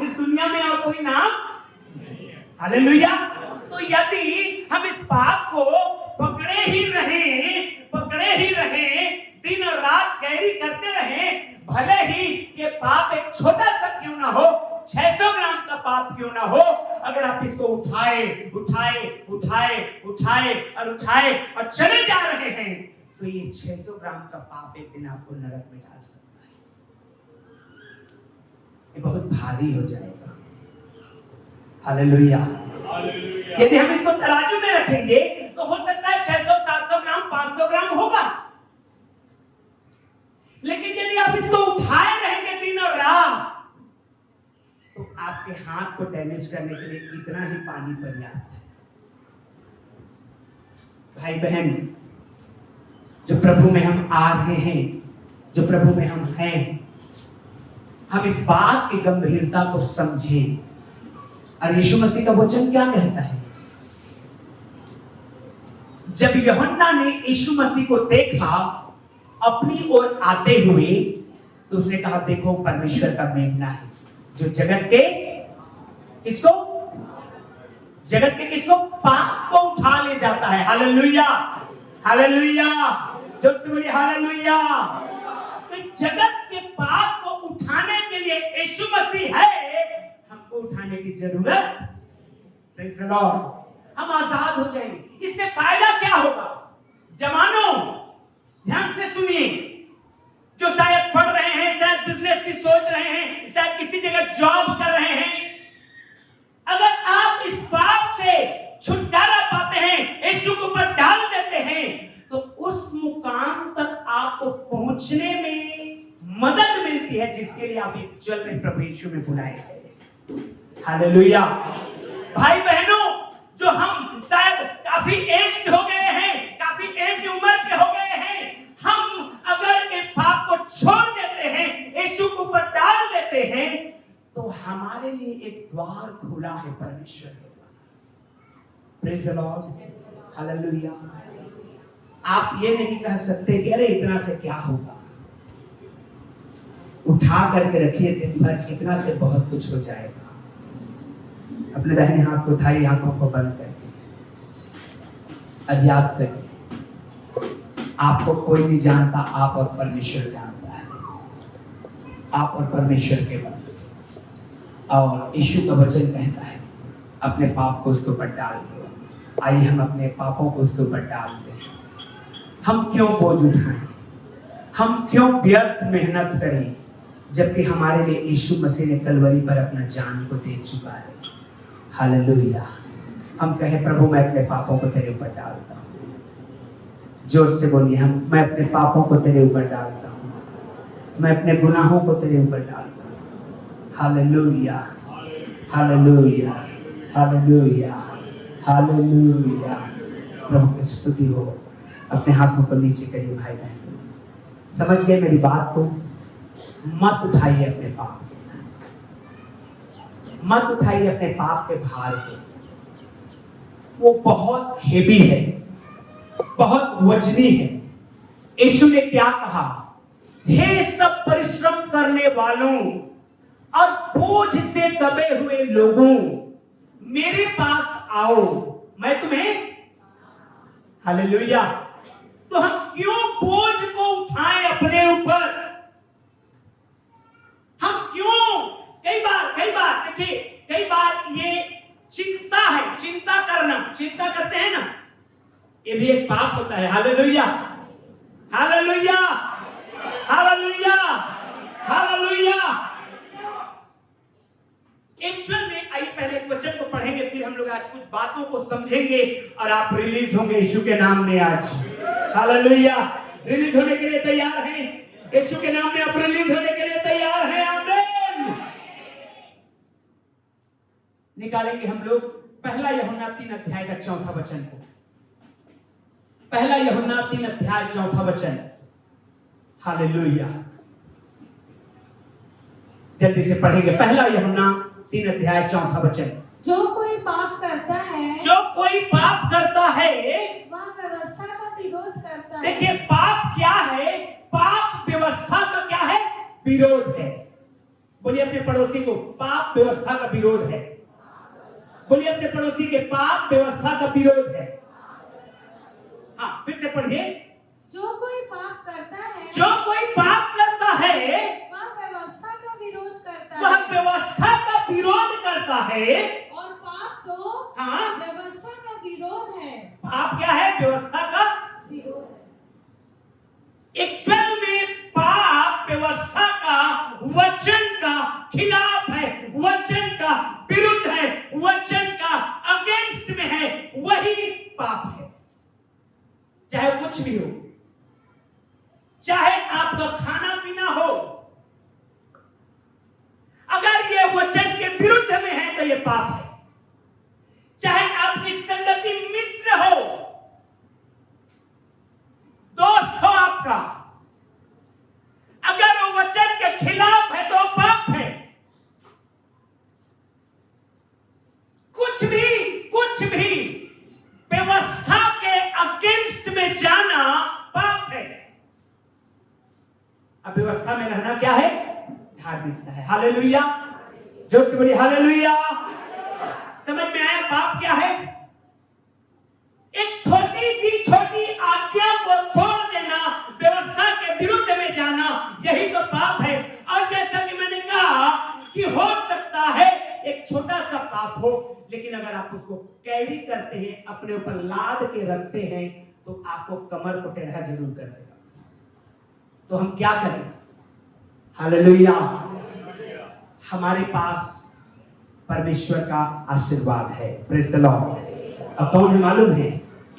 इस दुनिया में और कोई नाम नहीं है। हालेलुया। तो यदि हम इस पाप को पकड़े ही रहें, दिन और रात गहरी करते रहें, भले ही ये पाप एक छोटा सा क्यों ना हो, 600 ग्राम का पाप क्यों ना हो, अगर आप इसको उठाए और चले जा रहे हैं, तो ये 600 ग्राम का पाप एक दिन आपको नरक में डाल सकता है। ये बहुत भारी हो जाएगा। हालेलुया। यदि हम इसको तराजू में रखेंगे तो हो सकता है 600, 700 ग्राम, 500 ग्राम होगा, लेकिन यदि आप इसको उठाए रहेंगे दिन और रात, तो आपके हाथ को डैमेज करने के लिए इतना ही पानी पर्याप्त है। भाई बहन, जो प्रभु में हम आ रहे हैं, जो प्रभु में हम हैं, हम इस बात की गंभीरता को समझें। और यीशु मसीह का वचन क्या कहता है? जब यूहन्ना ने यीशु मसीह को देखा अपनी ओर आते हुए, तो उसने कहा देखो परमेश्वर का मेमना है जो जगत के इसको जगत के किसको? पाप को उठा ले जाता है। हालेलुया, हालेलुया, जो से बोलिए हालेलुया। तो जगत के पाप को उठाने के लिए यीशु मसीह है, हमको उठाने की जरूरत। Praise the Lord. हम आजाद हो जाएंगे। इससे फायदा क्या होगा? जवानों ध्यान से सुनिए, जो शायद पढ़ रहे हैं, शायद बिजनेस की सोच रहे हैं, शायद किसी जगह जॉब कर रहे हैं, अगर आप इस पाप से छुटकारा पाते हैं, यीशु के ऊपर डाल देते हैं, तो उस मुकाम तक आपको पहुंचने में मदद मिलती है जिसके लिए आप एक्चुअल में प्रभु यीशु में बुलाए गए। हालेलुया। भाई बहनों, जो हम शायद काफी एज हो गए हैं, काफी एज उम्र के हो गए हैं, हम अगर इस पाप को छोड़ देते हैं, यीशु के ऊपर डाल देते हैं, तो हमारे लिए एक द्वार खुला है परमेश्वर के द्वार। Praise the lord, hallelujah. आप ये नहीं कह सकते कि अरे इतना से क्या होगा, उठा करके रखिए, दिन भर इतना से बहुत कुछ हो जाएगा। अपने दाहिने हाथ को उठाइए, आंखों को बंद करके और याद करिए, आपको कोई नहीं जानता, आप और परमेश्वर जानता है। आप और परमेश्वर के बाद। और यीशु का वचन कहता है अपने पाप को उसके ऊपर डाल दो। आइए हम अपने पापों को उसके ऊपर डाल दें। हम क्यों बोझ उठाएं? हम क्यों व्यर्थ मेहनत करें, जबकि हमारे लिए यीशु मसीह ने कलवरी पर अपना जान को दे चुका है। हालेलुया। हम कहें प्रभु मैं अपने पापों को तेरे ऊपर डालता हूँ। जोर से बोलिए, मैं अपने पापों को तेरे ऊपर डालता हूँ, मैं अपने गुनाहों को तेरे ऊपर डालता हूँ। Hallelujah, hallelujah, hallelujah, hallelujah. प्रभु की स्तुति हो। अपने हाथों को नीचे करिए भाई बहन। समझ गए मेरी बात को? मत उठाइए अपने पाप, मत उठाइए अपने पाप के भार को। वो बहुत हेवी है, बहुत वजनी है। यीशु ने क्या कहा? हे सब परिश्रम करने वालों और बोझ से दबे हुए लोगों, मेरे पास आओ, मैं तुम्हें। हालेलुया। तो हम क्यों बोझ को उठाएं अपने ऊपर? हम क्यों कई बार देखिए, कई बार ये चिंता है, चिंता करना, चिंता करते हैं ना, ये भी एक पाप होता है। Hallelujah, hallelujah, hallelujah, hallelujah. Actual में आइए पहले एक वचन को पढ़ेंगे, फिर हम लोग आज कुछ बातों को समझेंगे और आप रिलीज होंगे यीशु के नाम में आज। हालेलुया। रिलीज होने के लिए तैयार हैं? यीशु के नाम में आप रिलीज होने के लिए तैयार हैं? आमीन। निकालेंगे हम लोग पहला यूहन्ना 3 अध्याय का 4था वचन को। पहला यूहन्ना 3 अध्याय 4था वचन। हालेलुया। जल्दी से पढ़ेंगे। पहला यूहन्ना 3 अध्याय 4था वचन। जो कोई पाप करता है, जो कोई पाप करता है, वह व्यवस्था का विरोध करता है। देखिए पाप क्या है? पाप व्यवस्था का क्या है? विरोध है। बोलिए अपने पड़ोसी को, पाप व्यवस्था का विरोध है। बोलिए अपने पड़ोसी के, पाप व्यवस्था का विरोध है। हाँ, फिर से पढ़िए। जो कोई पाप करता है, जो कोई पाप करता है, वह व्यवस्था का विरोध करता वह है। व्यवस्था का विरोध करता है। और पाप तो हाँ, व्यवस्था का विरोध है। पाप क्या है? व्यवस्था का विरोध है। एक्चुअल में पाप व्यवस्था का, वचन का खिलाफ है, वचन का विरुद्ध है, वचन का अगेंस्ट में है, वही पाप है। चाहे कुछ भी हो, चाहे आपका खाना पीना हो, अगर ये वचन के विरुद्ध में है तो ये पाप है। चाहे आपकी संगति मित्र हो, दोस्त हो आपका, अगर वो वचन के खिलाफ है तो पाप है। कुछ भी व्यवस्था के अगेंस्ट में जाना पाप है। अब व्यवस्था में रहना क्या है? धार्मिकता है। हालेलुया। जोर से बोलिए हालेलुया। समझ में आया पाप क्या है? एक छोटी आज्ञा को तोड़ देना, व्यवस्था के विरुद्ध में जाना, यही तो पाप है। और जैसा कि मैंने कहा कि हो सकता है एक छोटा सा पाप हो, लेकिन अगर आप उसको कैरी करते हैं, अपने ऊपर लाद के रखते हैं, तो आपको कमर को टेढ़ा जरूर कर देगा। तो हम क्या करें? हालेलुया। हमारे पास परमेश्वर का आशीर्वाद है। Praise the Lord. अब कौन है मालूम है?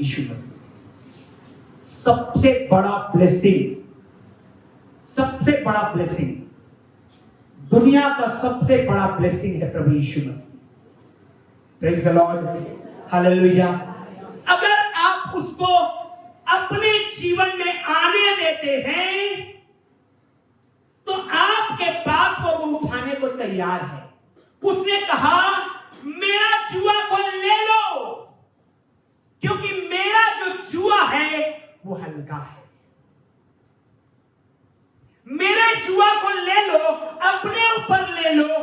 यीशु मसीह। सबसे बड़ा ब्लेसिंग, सबसे बड़ा ब्लेसिंग, दुनिया का सबसे बड़ा ब्लेसिंग है प्रभु Yeshu Masih. Praise the lord. Hallelujah. अगर आप उसको अपने जीवन में आने देते हैं, तो आपके पाप को वो उठाने को तैयार है। उसने कहा मेरा जुआ को ले लो, क्योंकि मेरा जो जुआ है वो हल्का है। मेरे जुआ को ले लो, अपने ऊपर ले लो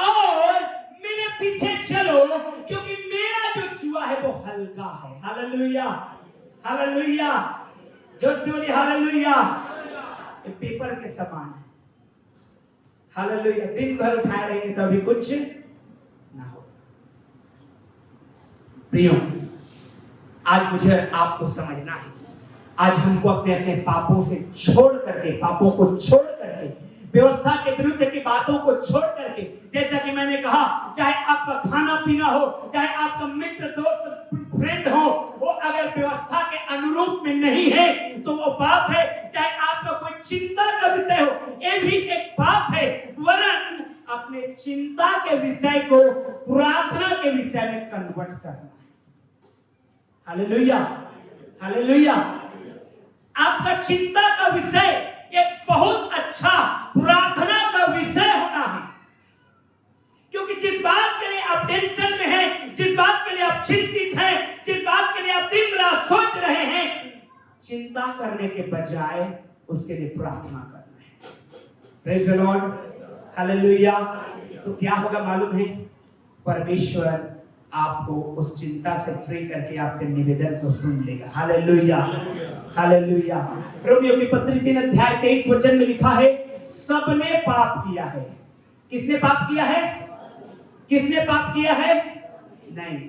और मेरे पीछे चलो, क्योंकि मेरा जो जुआ है वो हल्का है। Hallelujah, hallelujah. जोर से बोलिए हालेलुया। ये पेपर के समान है। हालेलुया। दिन भर उठाए रहेंगे तो अभी कुछ ना हो। प्रियो, आज मुझे आपको समझना है, आज हमको अपने अपने पापों से छोड़ करके, पापों को छोड़ करके, व्यवस्था के विरुद्ध की बातों को छोड़ करके, जैसा कि मैंने कहा, चाहे आपका खाना पीना हो, चाहे आपका मित्र दोस्त फ्रेंड हो, वो अगर व्यवस्था के अनुरूप में नहीं है तो वो पाप है। चाहे आपका कोई चिंता का विषय हो, ये भी एक पाप है। वरन अपने चिंता के विषय को प्रार्थना के विषय में कन्वर्ट करना है। Hallelujah, hallelujah. आपका चिंता का विषय एक बहुत अच्छा प्रार्थना का विषय होना है, क्योंकि जिस बात के लिए आप टेंशन में हैं, जिस बात के लिए आप चिंतित हैं, जिस बात के लिए आप दिन रात सोच रहे हैं, चिंता करने के बजाय उसके लिए प्रार्थना करना है। Praise the lord. हालेलुया। तो क्या होगा मालूम है? परमेश्वर आपको उस चिंता से फ्री करके आपके निवेदन को सुन लेगा। Hallelujah, hallelujah. रोमियो की पत्री 3 अध्याय 23 वचन में लिखा है, सबने पाप किया है। किसने पाप किया है? किसने पाप किया है? नहीं,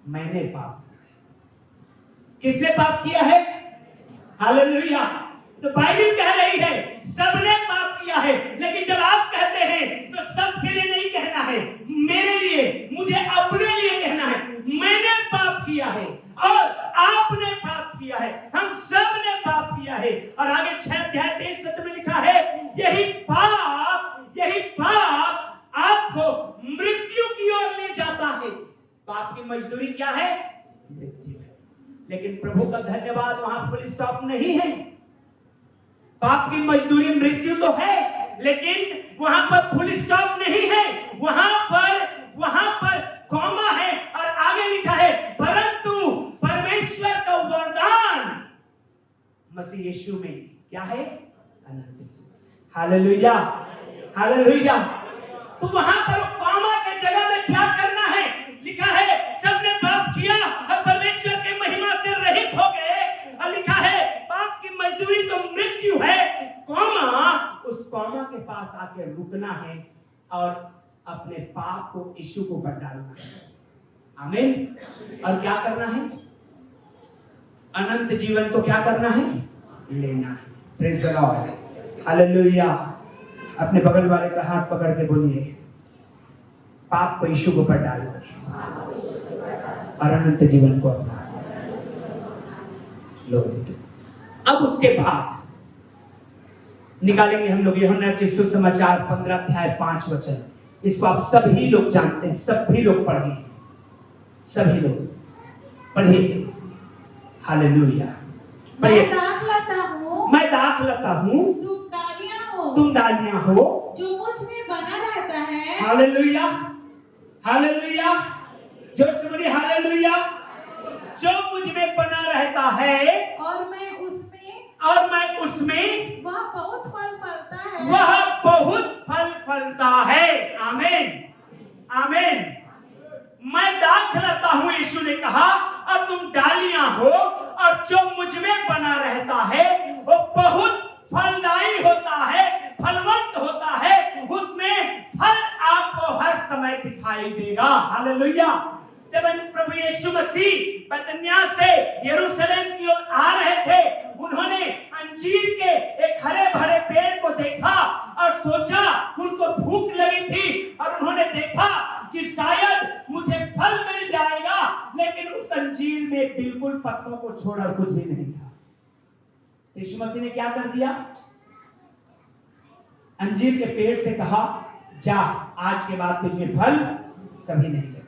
मैंने पाप। किसने पाप किया है? हालेलुया। तो बाइबल कह रही है सबने पाप किया है, लेकिन जब आप कहते हैं तो सबके लिए नहीं कहना है, मेरे लिए, मुझे अपने लिए कहना है। मैंने पाप किया है और आपने पाप किया है, हम सब ने पाप किया है। और आगे 6 अध्याय 23 में लिखा है, यही पाप आपको मृत्यु की ओर ले जाता है। पाप की मजदूरी क्या है? मृत्यु है। लेकिन प्रभु का धन्यवाद, वहां फुल स्टॉप नहीं है। पाप की मजदूरी मृत्यु तो है, लेकिन वहां पर फुल स्टॉप नहीं है। वहां पर कॉमा है और आगे लिखा है, परंतु परमेश्वर का वरदान मसीह यीशु में क्या है? अनंत जीवन। Hallelujah, hallelujah. तो वहां पर कॉमा के जगह में क्या करना है? लिखा है सबने पाप किया और परमेश्वर के महिमा से रहित हो गए। और लिखा है पाप की मजदूरी तो मृत्यु है। कॉमा, उस कॉमा के पास आके रुकना है और अपने पाप को यीशु को ऊपर डालना है। आमीन। और क्या करना है? अनंत जीवन को क्या करना है? लेना है। Praise the lord. हालेलुया। अपने बगल वाले का हाथ पकड़ के बोलिए, पाप को यीशु को ऊपर डालो और अनंत जीवन को अपना लो। अब उसके बाद निकालेंगे हम लोग यूहन्ना के सुसमाचार 15 अध्याय 5 वचन। इसको आप सभी लोग जानते हैं, सभी लोग पढ़िए, सभी लोग पढ़िए। हालेलुया। मैं दाख लाता हूँ, मैं दाख लाता हूँ, तुम डालियां हो, जो मुझ में बना रहता है। Hallelujah, hallelujah. जोर से बोलिए हालेलुया। जो मुझ में बना रहता है और मैं उसमें वह बहुत फल फलता है। वह बहुत फल फलता है। आमीन, आमीन। मैं दाख लाता हूं, यीशु ने कहा, और तुम डालियां हो, और जो मुझ में बना रहता है वो बहुत फलदायी होता है, फलवंत होता है, उसमें फल आपको हर समय दिखाई देगा। हालेलुया। जब प्रभु यीशु मसीह बैतनिय्याह से यरूशलेम की ओर आ रहे थे, उन्होंने अंजीर के एक हरे भरे पेड़ को देखा और सोचा, उनको भूख लगी थी और उन्होंने देखा कि शायद मुझे फल मिल जाएगा, लेकिन उस अंजीर में बिल्कुल पत्तों को छोड़ा कुछ भी नहीं था। यीशु मसीह ने क्या कर दिया? अंजीर के पेड़ से कहा, जा, आज के बाद तुझे फल कभी नहीं लगेगा।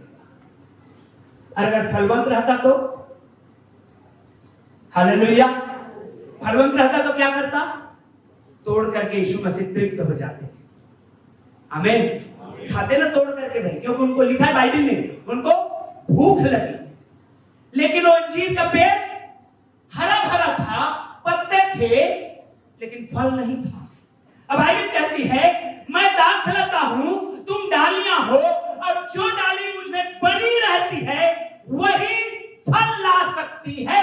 अगर फलवंत रहता तो, हालेलुया, फलवंत रहता तो क्या करता? तोड़ करके यीशु मसीह तृप्त हो जाते। आमीन। खाते ना तोड़ करके भाई, क्योंकि उनको लिखा है बाइबल में, उनको भूख लगी। लेकिन वो अंजीर का पेड़ हरा भरा था, पत्ते थे, लेकिन फल नहीं था। अब बाइबल कहती है, मैं दाख लाता हूं, तुम डालियां हो, और जो डाली मुझ में बनी रहती है वही फल ला सकती है।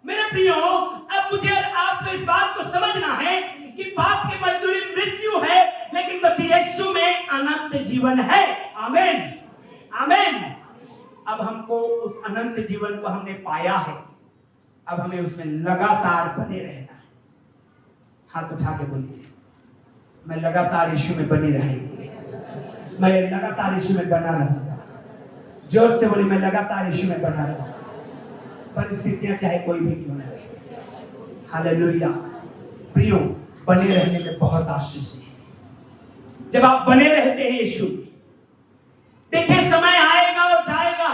मेरे प्रियो, अब मुझे आपको इस बात को समझना है कि पाप की मजदूरी मृत्यु है, लेकिन मसीह यीशु में अनंत जीवन है। आमीन, आमीन। अब हमको उस अनंत जीवन को हमने पाया है, अब हमें उसमें लगातार बने रहना है। हाथ उठा के बोलिए, मैं लगातार यीशु में बनी रहेगी, मैं लगातार यीशु में बना रहूंगा। जोर से बोली, मैं लगातार यीशु में बना रहूंगा, परिस्थितियां चाहे कोई भी क्यों ना रहे। हालेलुया। प्रियो, बने रहने में बहुत आशीष है जब आप बने रहते हैं यीशु। देखिए, समय आएगा और जाएगा,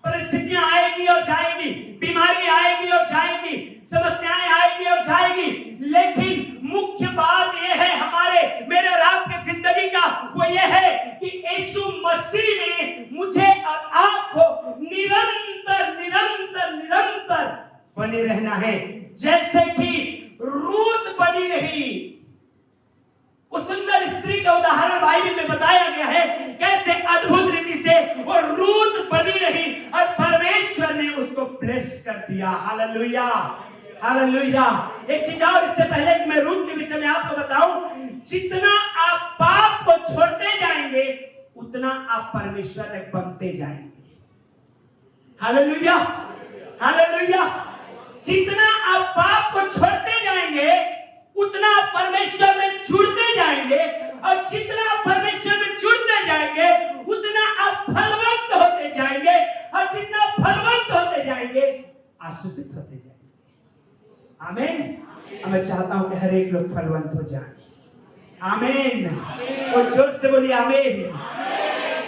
परिस्थितियां आएगी और जाएगी, बीमारी आएगी और जाएगी, समस्याएं आएगी और जाएगी, लेकिन मुख्य बात यह है हमारे मेरे और आपके जिंदगी का, वो ये है कि यीशु मसीह ने मुझे और आपको निरंतर निरंतर निरंतर बने रहना है। जैसे कि रूत बनी रही, उस सुंदर स्त्री का उदाहरण बाइबल में बताया गया है, कैसे अद्भुत रीति से वो रूत बनी रही और परमेश्वर ने उसको ब्लेस कर दिया। Hallelujah, hallelujah. एक चीज और, इससे पहले कि मैं रूत के विषय में आपको बताऊं, जितना आप पाप को छोड़ते जाएंगे उतना आप परमेश्वर में बनते जाएंगे। Hallelujah, hallelujah. जितना आप पाप को छोड़ते जाएंगे उतना आप परमेश्वर में जुड़ते जाएंगे, और जितना आप परमेश्वर में जुड़ते जाएंगे उतना आप फलवंत होते जाएंगे, और जितना फलवंत होते जाएंगे आशीषित होते जाएंगे। आमीन। मैं चाहता हूं कि हर एक लोग फलवंत हो जाए। आमीन। और जोर से बोलिए आमीन।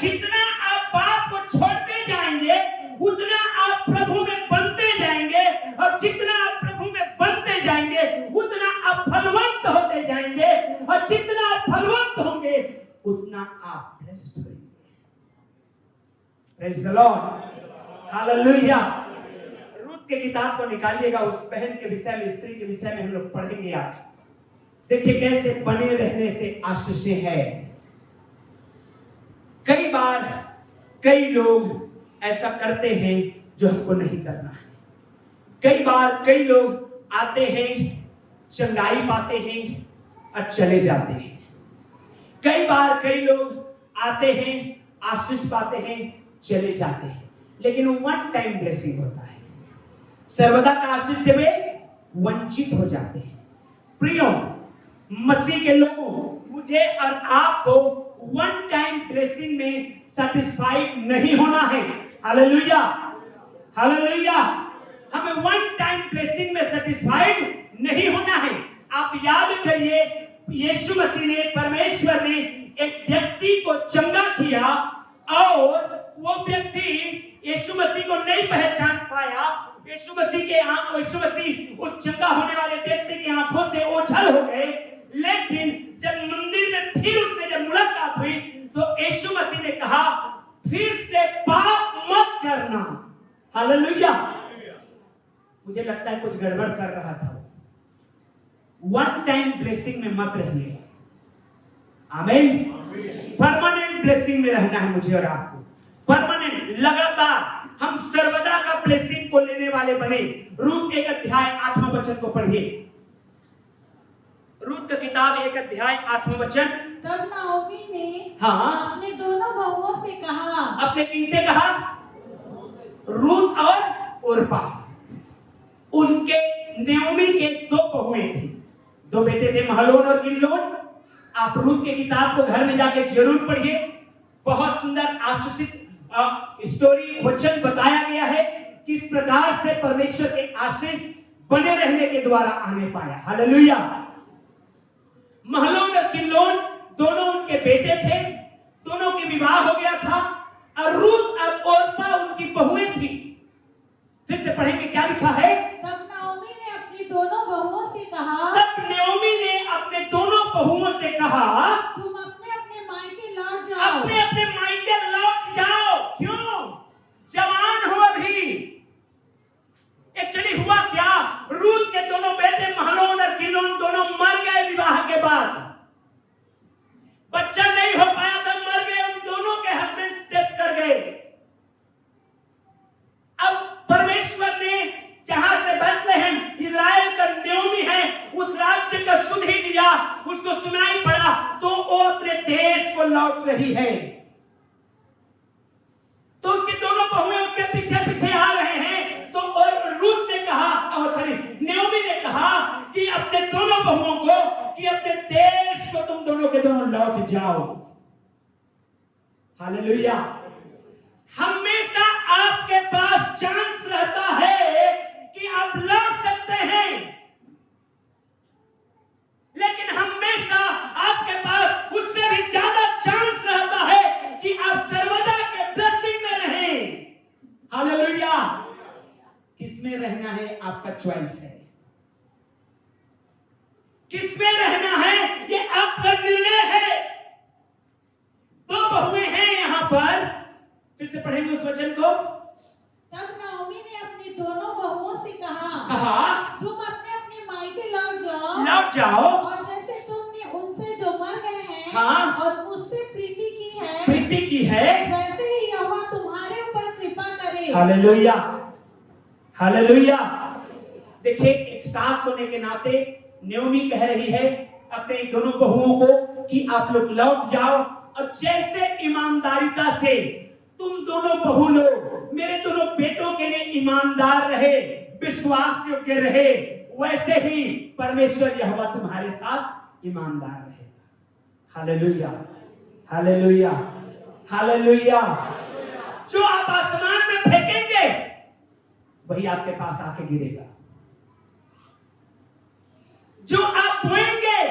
जितना आप पाप को छोड़ते जाएंगे उतना आप प्रभु में बनते जाएंगे, और जितना आप प्रभु में बनते जाएंगे उतना आप फलवंत होते जाएंगे, और जितना आप फलवंत होंगे उतना आप ब्लेस्ड होंगे। Praise the lord, hallelujah. Ruth के किताब को निकालिएगा, उस बहन के विषय में, स्त्री के विषय में हम लोग पढ़ेंगे आज। देखिए कैसे बने रहने से आशीष है। कई बार कई लोग ऐसा करते हैं जो हमको नहीं करना है। कई बार कई लोग आते हैं, चंगाई पाते हैं और चले जाते हैं। कई बार कई लोग आते हैं, आशीष पाते हैं, चले जाते हैं, लेकिन वन टाइम ब्लेसिंग होता है। सर्वदा का आशीष से वे वंचित हो जाते हैं। प्रियो, मसीह के लोगों, मुझे और आपको वन टाइम ब्लेसिंग में सेटिस्फाइड नहीं होना है। Hallelujah, hallelujah. हमें वन टाइम ब्लेसिंग में सेटिस्फाइड नहीं होना है। आप याद करिए, यीशु मसीह ने, परमेश्वर ने एक व्यक्ति को चंगा किया, और वो व्यक्ति यीशु मसीह को नहीं पहचान पाया। यीशु मसीह उस चंगा होने वाले व्यक्ति की आंखों से ओझल हो गए। लेकिन जब मंदिर में फिर उससे जब मुलाकात हुई तो यीशु मसीह ने कहा, फिर से पाप मत करना। हालेलुया। मुझे लगता है कुछ गड़बड़ कर रहा था। वन टाइम ब्लेसिंग में मत रहिए। आमीन। परमानेंट ब्लेसिंग में रहना है मुझे और आपको। परमानेंट, लगातार हम सर्वदा का ब्लेसिंग को लेने वाले बने। रूत 1 अध्याय 8वां वचन को पढ़िए। रूत का किताब 1 अध्याय 8वां वचन। तब नाओमी ने हाँ, अपने दोनों बहुओं से कहा। अपने किनसे कहा? रूत और ओर्पा। उनके नाओमी के 2 बहुएं थी, 2 बेटे थे, महलोन और किल्लोन। आप रूत के किताब को घर में जाके जरूर पढ़िए। बहुत सुंदर आशीषित स्टोरी, वचन बताया गया है किस प्रकार से परमेश्वर के आशीष बने रहने के द्वारा आने पाया। हालेलुया। महलोन और किल्लोन दोनों उनके बेटे थे, दोनों की विवाह हो गया था और रूत और ओर्पा उनकी बहुएं थी। फिर से पढ़ेंगे, क्या लिखा है? तब नाओमी ने अपनी दोनों बहुओं से कहा। तब नाओमी ने अपने दोनों बहुओं से कहा, तुम अपने अपने मायके लौट जाओ। अपने अपने मायके लौट जाओ। क्यों? जवान हो अभी। एक्चुअली हुआ क्या, रूत के दोनों बेटे महलोन और किल्लोन दोनों मर गए विवाह के बाद। बच्चा नहीं हो पाया था, मर गए। उन दोनों के हस्बैंड डेथ कर गए। अब परमेश्वर ने जहां से बेथलेहम इजराइल का नाओमी है उस राज्य का सुध ही दिया, उसको सुनाई पड़ा, तो वो अपने देश को लौट रही है। तो उसकी दोनों बहुएं उसके पीछे पीछे आ रहे हैं। तो और रूत ने कहा, नाओमी ने कहा कि अपने दोनों बहुओं को कि अपने देश को तुम दोनों के दोनों लौट जाओ। हालेलुया। हमेशा आपके पास चांस रहता है कि आप लौट सकते हैं, लेकिन हमेशा आपके पास उससे भी ज्यादा चांस रहता है कि आप सर्वदा के ब्लेसिंग में रहें। हालेलुया। किसमें रहना है आपका चॉइस है, किसमें रहना है ये आपका निर्णय है। 2 बहुएं हैं यहां पर। फिर से पढ़ेंगे उस वचन को। तब नाओमी ने अपनी दोनों बहुओं से कहा, तुम अपने अपने मायके लौट जाओ। लौट जाओ। और जैसे तुमने उनसे जो मर गए हैं हाँ, और मुझसे प्रीति की है, वैसे ही यहोवा तुम्हारे ऊपर कृपा करे। हालेलुया। हालेलुया। देखिए, एक सास होने के नाते नाओमी कह रही है अपने दोनों बहुओं को कि आप लोग लौट जाओ, और जैसे ईमानदारिता से तुम दोनों बहू लोग मेरे दोनों बेटों के लिए ईमानदार रहे, विश्वास योग्य रहे, वैसे ही परमेश्वर यहोवा तुम्हारे साथ ईमानदार रहेगा। हालेलुया। हालेलुया। हालेलुया। जो आप आसमान में फेंकेंगे वही आपके पास आके गिरेगा। जो आप बोएंगे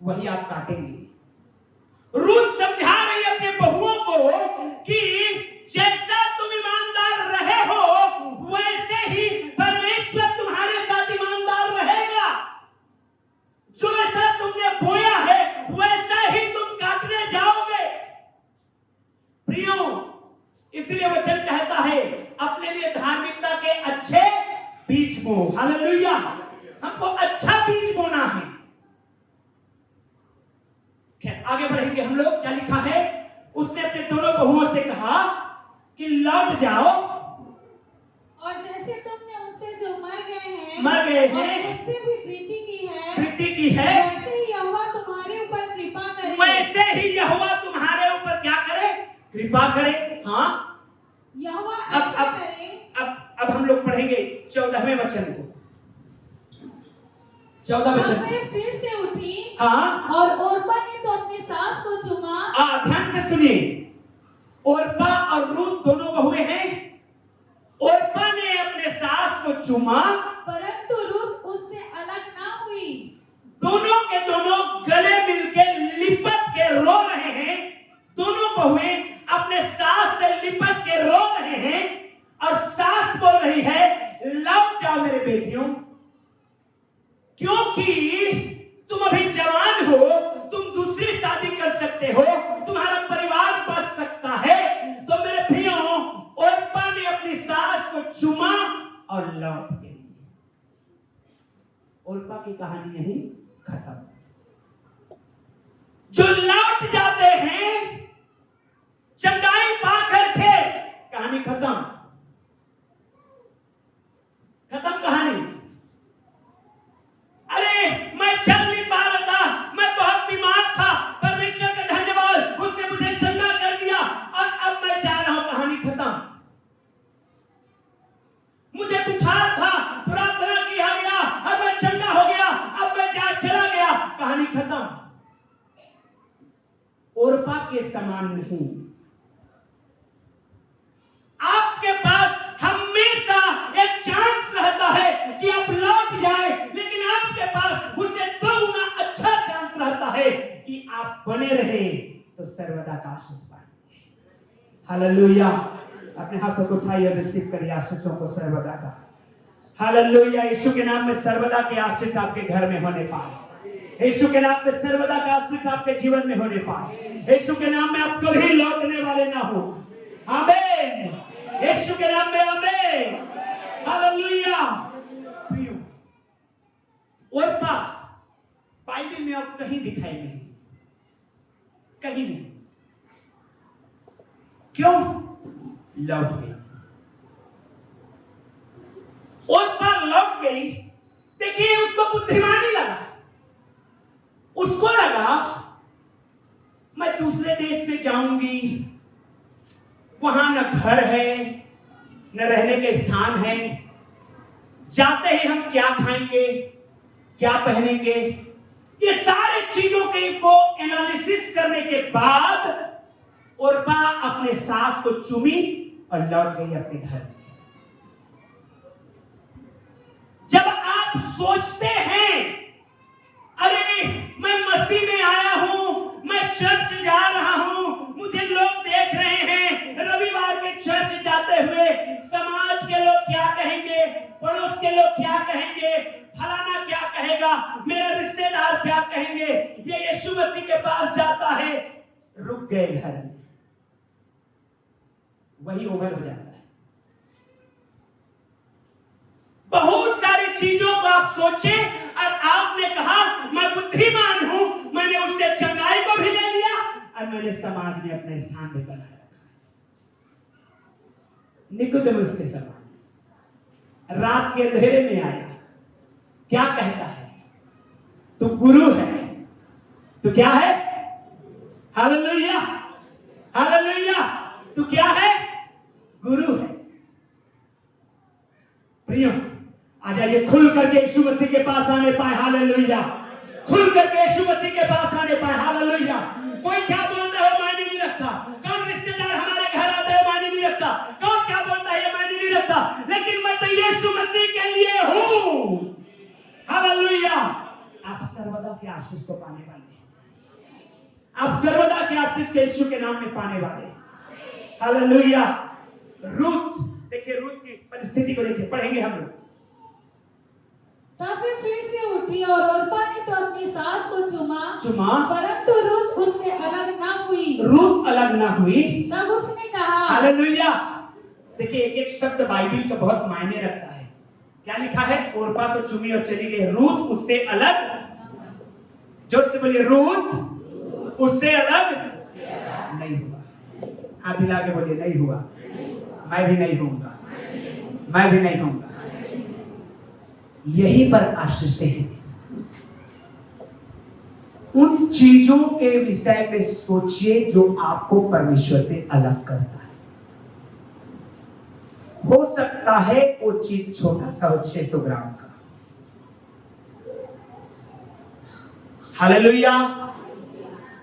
वही आप काटेंगे। रूत समझा रही है अपने बहुओं को कि जैसा तुम ईमानदार रहे हो वैसे ही परमेश्वर तुम्हारे साथ ईमानदार रहेगा। जो ऐसा तुमने बोया है वैसा ही तुम काटने जाओगे। प्रियो, इसलिए वचन कहता है अपने लिए धार्मिकता के अच्छे बीज बो। हालेलुया। हमको अच्छा बीज बोना है। खैर, आगे बढ़ेंगे हम लोग। क्या लिखा है? उसने अपने दोनों बहुओं से कहा कि लौट जाओ। और जैसे तुमने उनसे जो मर गए हैं और मुझसे भी प्रीति की है, वैसे ही यहोवा तुम्हारे ऊपर कृपा करे। वैसे ही यहोवा तुम्हारे ऊपर क्या करे? कृपा करे। हाँ, यहोवा ऐसा करे। अब हम लोग पढ़ेंगे 14वें वचन को। 14 वचन। वे फिर से उठी। हाँ, और ओर्पा ने तो अपनी सास को चूमा। ध्यान से सुनिए। ओर्पा और रूत दोनों बहुएं हैं। ओर्पा ने अपने सास को चूमा, परंतु रूत उससे अलग ना हुई। दोनों के दोनों गले मिलके लिपट के रो रहे हैं। दोनों बहुएं अपने सास से लिपट के रो रहे हैं और सास बोल रही है लौट जाओ मेरे बेटियों, क्योंकि तुम अभी जवान हो, तुम दूसरी शादी कर सकते हो, तुम्हारा परिवार बच सकता है। तो मेरे प्रियो, ओर्पा ने अपनी सास को चूमा और लौट गई। ओर्पा की कहानी यही खत्म। जो लौट जाते हैं, चंगाई पाकर चल नहीं पा रहा था, मैं बहुत बीमार था, परमेश्वर का धन्यवाद, उसने मुझे चंगा कर दिया और अब मैं जा रहा हूं, कहानी खत्म। मुझे बुखार था, प्रार्थना किया गया, अब मैं चंगा हो गया, अब मैं चला गया, कहानी खत्म। ओरपा के समान नहीं। आपके पास हमेशा एक चांस रहता है कि आप लौट जाए, लेकिन आपके पास उससे 2 गुना अच्छा चांस रहता है कि आप बने रहे तो सर्वदा का आशीष पाएंगे। हालेलुया। अपने हाथों को उठाइए, रिसीव करिए आशीषों को सर्वदा का। हालेलुया। यीशु के नाम में सर्वदा के आशीष आपके घर में होने पाए, यीशु के नाम में सर्वदा का आशीष आपके जीवन में होने पाए, यीशु के नाम में आप कभी लौटने वाले ना हो। आमीन। यीशु के नाम में आमीन। हालेलुया। ओरपा बाइबल में अब कहीं दिखाई नहीं, कहीं नहीं। क्यों? लौट गई। ओरपा लौट गई। देखिए, उसको बुद्धिमानी लगा, उसको लगा मैं दूसरे देश में जाऊंगी, वहां न घर है न रहने के स्थान है, जाते ही हम क्या खाएंगे, क्या पहनेंगे, ये सारे चीजों को एनालिसिस करने के बाद ओरपा अपने सास को चूमी और लौट गई अपने घर में। जब आप सोचते हैं अरे मैं मसीह में आया हूं, मैं चर्च जा रहा हूं, मुझे लोग देख रहे हैं, रविवार के चर्च जाते हुए समाज के लोग क्या कहेंगे, पड़ोस के लोग क्या कहेंगे, फलाना क्या कहेगा, मेरा रिश्तेदार क्या कहेंगे, ये यीशु मसीह के पास जाता है, रुक गए घर में। वही ओवर हो जाता है। बहुत सारी चीजों को आप सोचे और आपने कहा मैं बुद्धिमान हूं, मैंने उससे चंगाई को भी ले लिया और मैंने समाज में अपने स्थान में बनाया रखा। निकोदेमुस के समान रात के अंधेरे में आया, क्या कहता है? तू गुरु है। तू क्या है? Hallelujah, hallelujah. तू क्या है? गुरु है। प्रियो, आ जाइए, खुल करके यीशु मसीह के पास आने पाए। हालेलुया। खुल करके यीशु मसीह के पास आने पाए। हालेलुया। कोई क्या बोलता है मायने नहीं रखता, कौन रिश्तेदार हमारे घर आते हैं मायने नहीं रखता, कौन क्या बोलता है ये मायने नहीं रखता, लेकिन मैं तो यीशु मसीह के लिए हूं। हालेलुया। आप सर्वदा के आशीष को पाने वाले हैं, आप सर्वदा के आशीष के यीशु के नाम में पाने वाले हैं। हालेलुया। रूत, देखिए रूत की परिस्थिति को देखिए, पढ़ेंगे हम लोग। तब वे फिर से उठी और ओरपा ने तो अपनी सास को चुमा, परंतु रूत उससे अलग ना हुई। रूत अलग ना हुई। तब उसने कहा, हालेलुया। देखिए, एक एक शब्द बाइबल का बहुत मायने रखता है। क्या लिखा है? ओरपा तो चुमी और चली गई, रूत उससे अलग। जोर से बोलिए, रूत उससे अलग नहीं हुआ। हाथ हिला के बोलिए, नहीं हुआ। मैं भी नहीं होऊंगा, मैं भी नहीं होऊंगा। यही पर आशीष है। उन चीजों के विषय में सोचिए जो आपको परमेश्वर से अलग करता है। हो सकता है वो चीज छोटा सा हो, 600 ग्राम का। हालेलुया।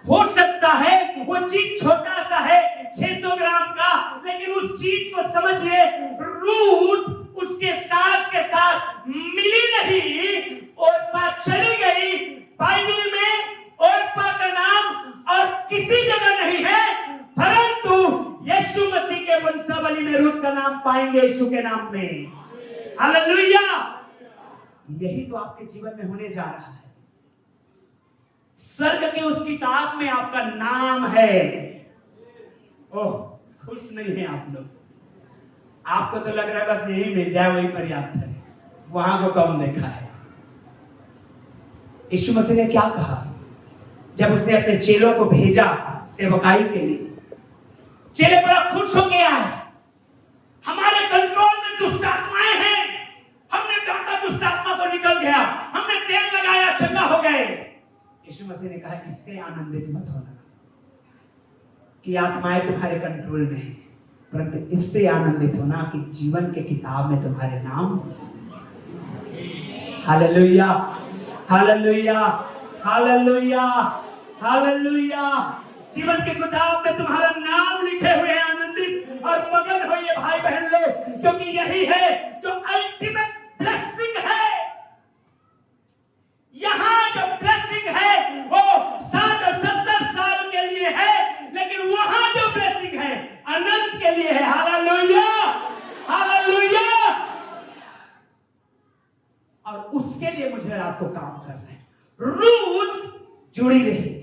हो सकता है वो चीज छोटा सा है, 600 ग्राम का, लेकिन उस चीज को समझिए, रूत उसके सास के साथ मिली नहीं, ओरपा चली गई। बाइबल में ओरपा का नाम और किसी जगह नहीं है, परंतु यीशु मसीह के वंशावली में रूत का नाम पाएंगे, यीशु के नाम में। हालेलुया। यही तो आपके जीवन में होने जा रहा है। स्वर्ग के उस किताब में आपका नाम है। ओह, खुश नहीं है आप लोग? आपको तो लग रहा है बस यही मिल जाए वही पर्याप्त है, वहां को कौन देखा है? यीशु मसीह ने क्या कहा जब उसने अपने चेलों को भेजा सेवकाई के लिए? चेले बड़ा खुश हो गया है, हमारे कंट्रोल में दुष्ट आत्माएं हैं, हमने डांटा दुष्ट आत्मा को, निकल गया, हमने तेल लगाया, चंगा हो गया। यीशु मसीह ने कहा इससे आनंदित मत होना कि आत्माएं तुम्हारे कंट्रोल में है, परंतु इससे आनंदित होना कि जीवन के किताब में तुम्हारे नाम। Hallelujah, hallelujah, hallelujah, hallelujah. जीवन के किताब में तुम्हारा नाम लिखे हुए हैं। आनंदित और मगन हो ये भाई बहन लोग, क्योंकि यही है जो अल्टीमेट ब्लेसिंग है। यहां जो ब्लेसिंग है वो 60 और 70 साल के लिए है, लेकिन वहां जो ब्लेसिंग है अनंत के लिए है। Hallelujah, hallelujah. और उसके लिए मुझे और आपको काम करना है। रूथ जुड़ी रही।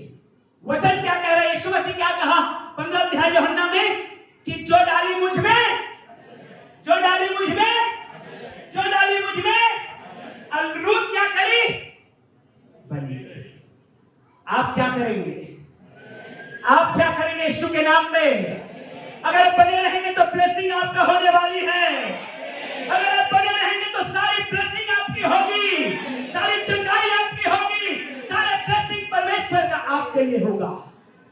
वचन क्या कह रहा है? यीशु मसीह क्या कहा 15 अध्याय यूहन्ना में कि जो डाली मुझ में, जो डाली मुझ में, जो डाली मुझ में। और रूथ क्या करी? बनी। आप क्या करेंगे? आप क्या करेंगे यीशु के नाम में? अगर आप बने रहेंगे तो ब्लेसिंग आपका होने वाली है। अगर आप बने रहेंगे तो सारी ब्लेसिंग आपकी होगी, सारी चंगाई आपकी होगी, सारे ब्लेसिंग परमेश्वर का आपके लिए होगा।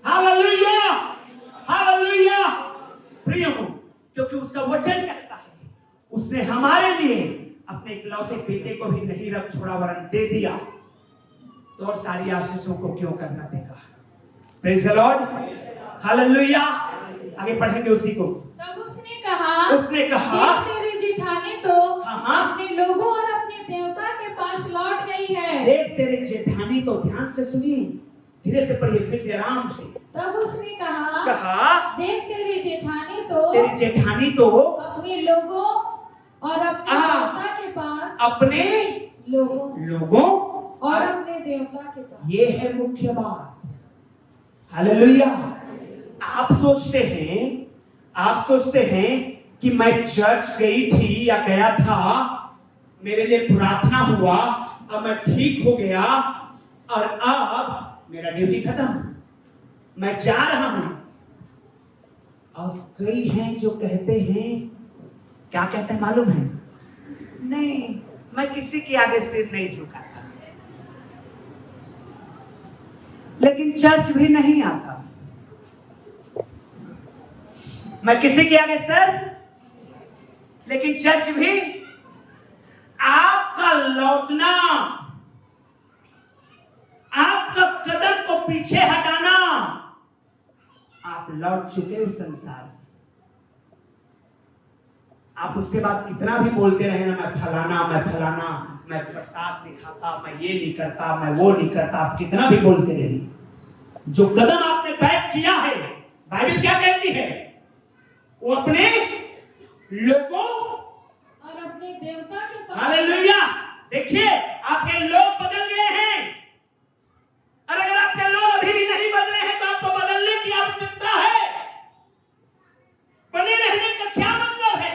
Hallelujah, hallelujah. प्रिय हो, क्योंकि उसका वचन कहता है उसने हमारे लिए अपने इकलौते बेटे को भी नहीं रख छोड़ा वरन दे दिया, तो और सारी आशीषों को क्यों करना देगा। Praise the lord, hallelujah. आगे पढ़ेंगे उसी को। तब उसने कहा तेरी जेठानी तो अपने लोगों और अपने देवता के पास लौट गई है। देख तेरी जेठानी तो, ध्यान से सुनिए, धीरे से पढ़िए, फिर से आराम से। तब उसने कहा देख तेरी जेठानी तो अपने लोगों और अपने देवता के पास, अपने लोगों और अपने देवता के पास। ये है मुख्य बात। हालेलुया। आप सोचते हैं कि मैं चर्च गई थी या गया था, मेरे लिए प्रार्थना हुआ, अब मैं ठीक हो गया और अब मेरा ड्यूटी खत्म, मैं जा रहा हूं। और कई हैं जो कहते हैं, क्या कहते हैं मालूम है? नहीं, मैं किसी के आगे सिर नहीं झुकाता, लेकिन चर्च भी नहीं आता। मैं किसी के आगे सर, लेकिन चर्च भी। आपका लौटना, आपका कदम को पीछे हटाना, आप लौट चुके उस संसार में। आप उसके बाद कितना भी बोलते रहे ना, मैं फलाना, मैं प्रसाद नहीं खाता, मैं ये नहीं करता, मैं वो नहीं करता, आप कितना भी बोलते रहे, जो कदम आपने तय किया है, बाइबल क्या कहती है? वो अपने लोगों और अपने देवता के पास। हालेलुया। देखिए, आपके लोग बदल गए हैं, और अगर आपके लोग अभी भी नहीं बदले हैं तो आपको बदलने की आवश्यकता है। बने रहने का क्या मतलब है?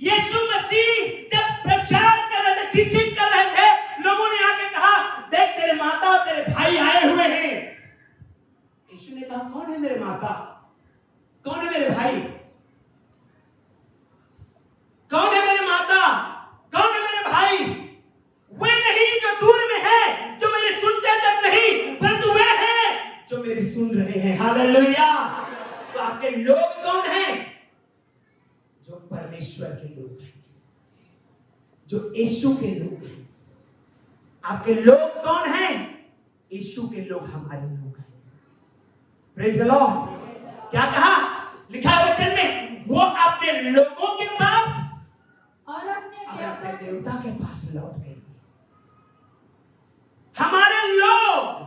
यीशु मसीह जब प्रचार कर रहे थे, टीचिंग कर रहे थे, लोगों ने आके कहा देख तेरे माता और तेरे भाई आए हुए हैं। यीशु ने कहा कौन है मेरे माता, कौन है मेरे भाई, कौन है मेरे माता, कौन है मेरे भाई? वे नहीं जो दूर में है, जो मेरे सुनते तक नहीं, परंतु वे हैं जो मेरी सुन रहे हैं। हालेलुया। तो आपके लोग कौन हैं? जो परमेश्वर के लोग हैं, जो यीशु के लोग हैं। आपके लोग कौन हैं? यीशु के लोग हमारे लोग हैं। Praise the Lord. क्या कहा? लिखा है वचन में, वो अपने लोगों के पास और अपने देवता के पास लौट गई। हमारे लोग,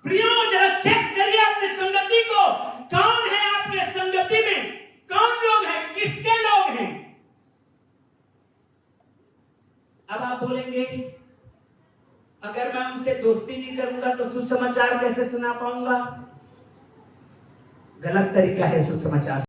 प्रियो जरा चेक करिए अपनी संगति को। कौन है आपके संगति में? कौन लोग हैं? किसके लोग हैं? अब आप बोलेंगे अगर मैं उनसे दोस्ती नहीं करूंगा तो सुसमाचार कैसे सुना पाऊंगा? गलत तरीका है सुसमाचार।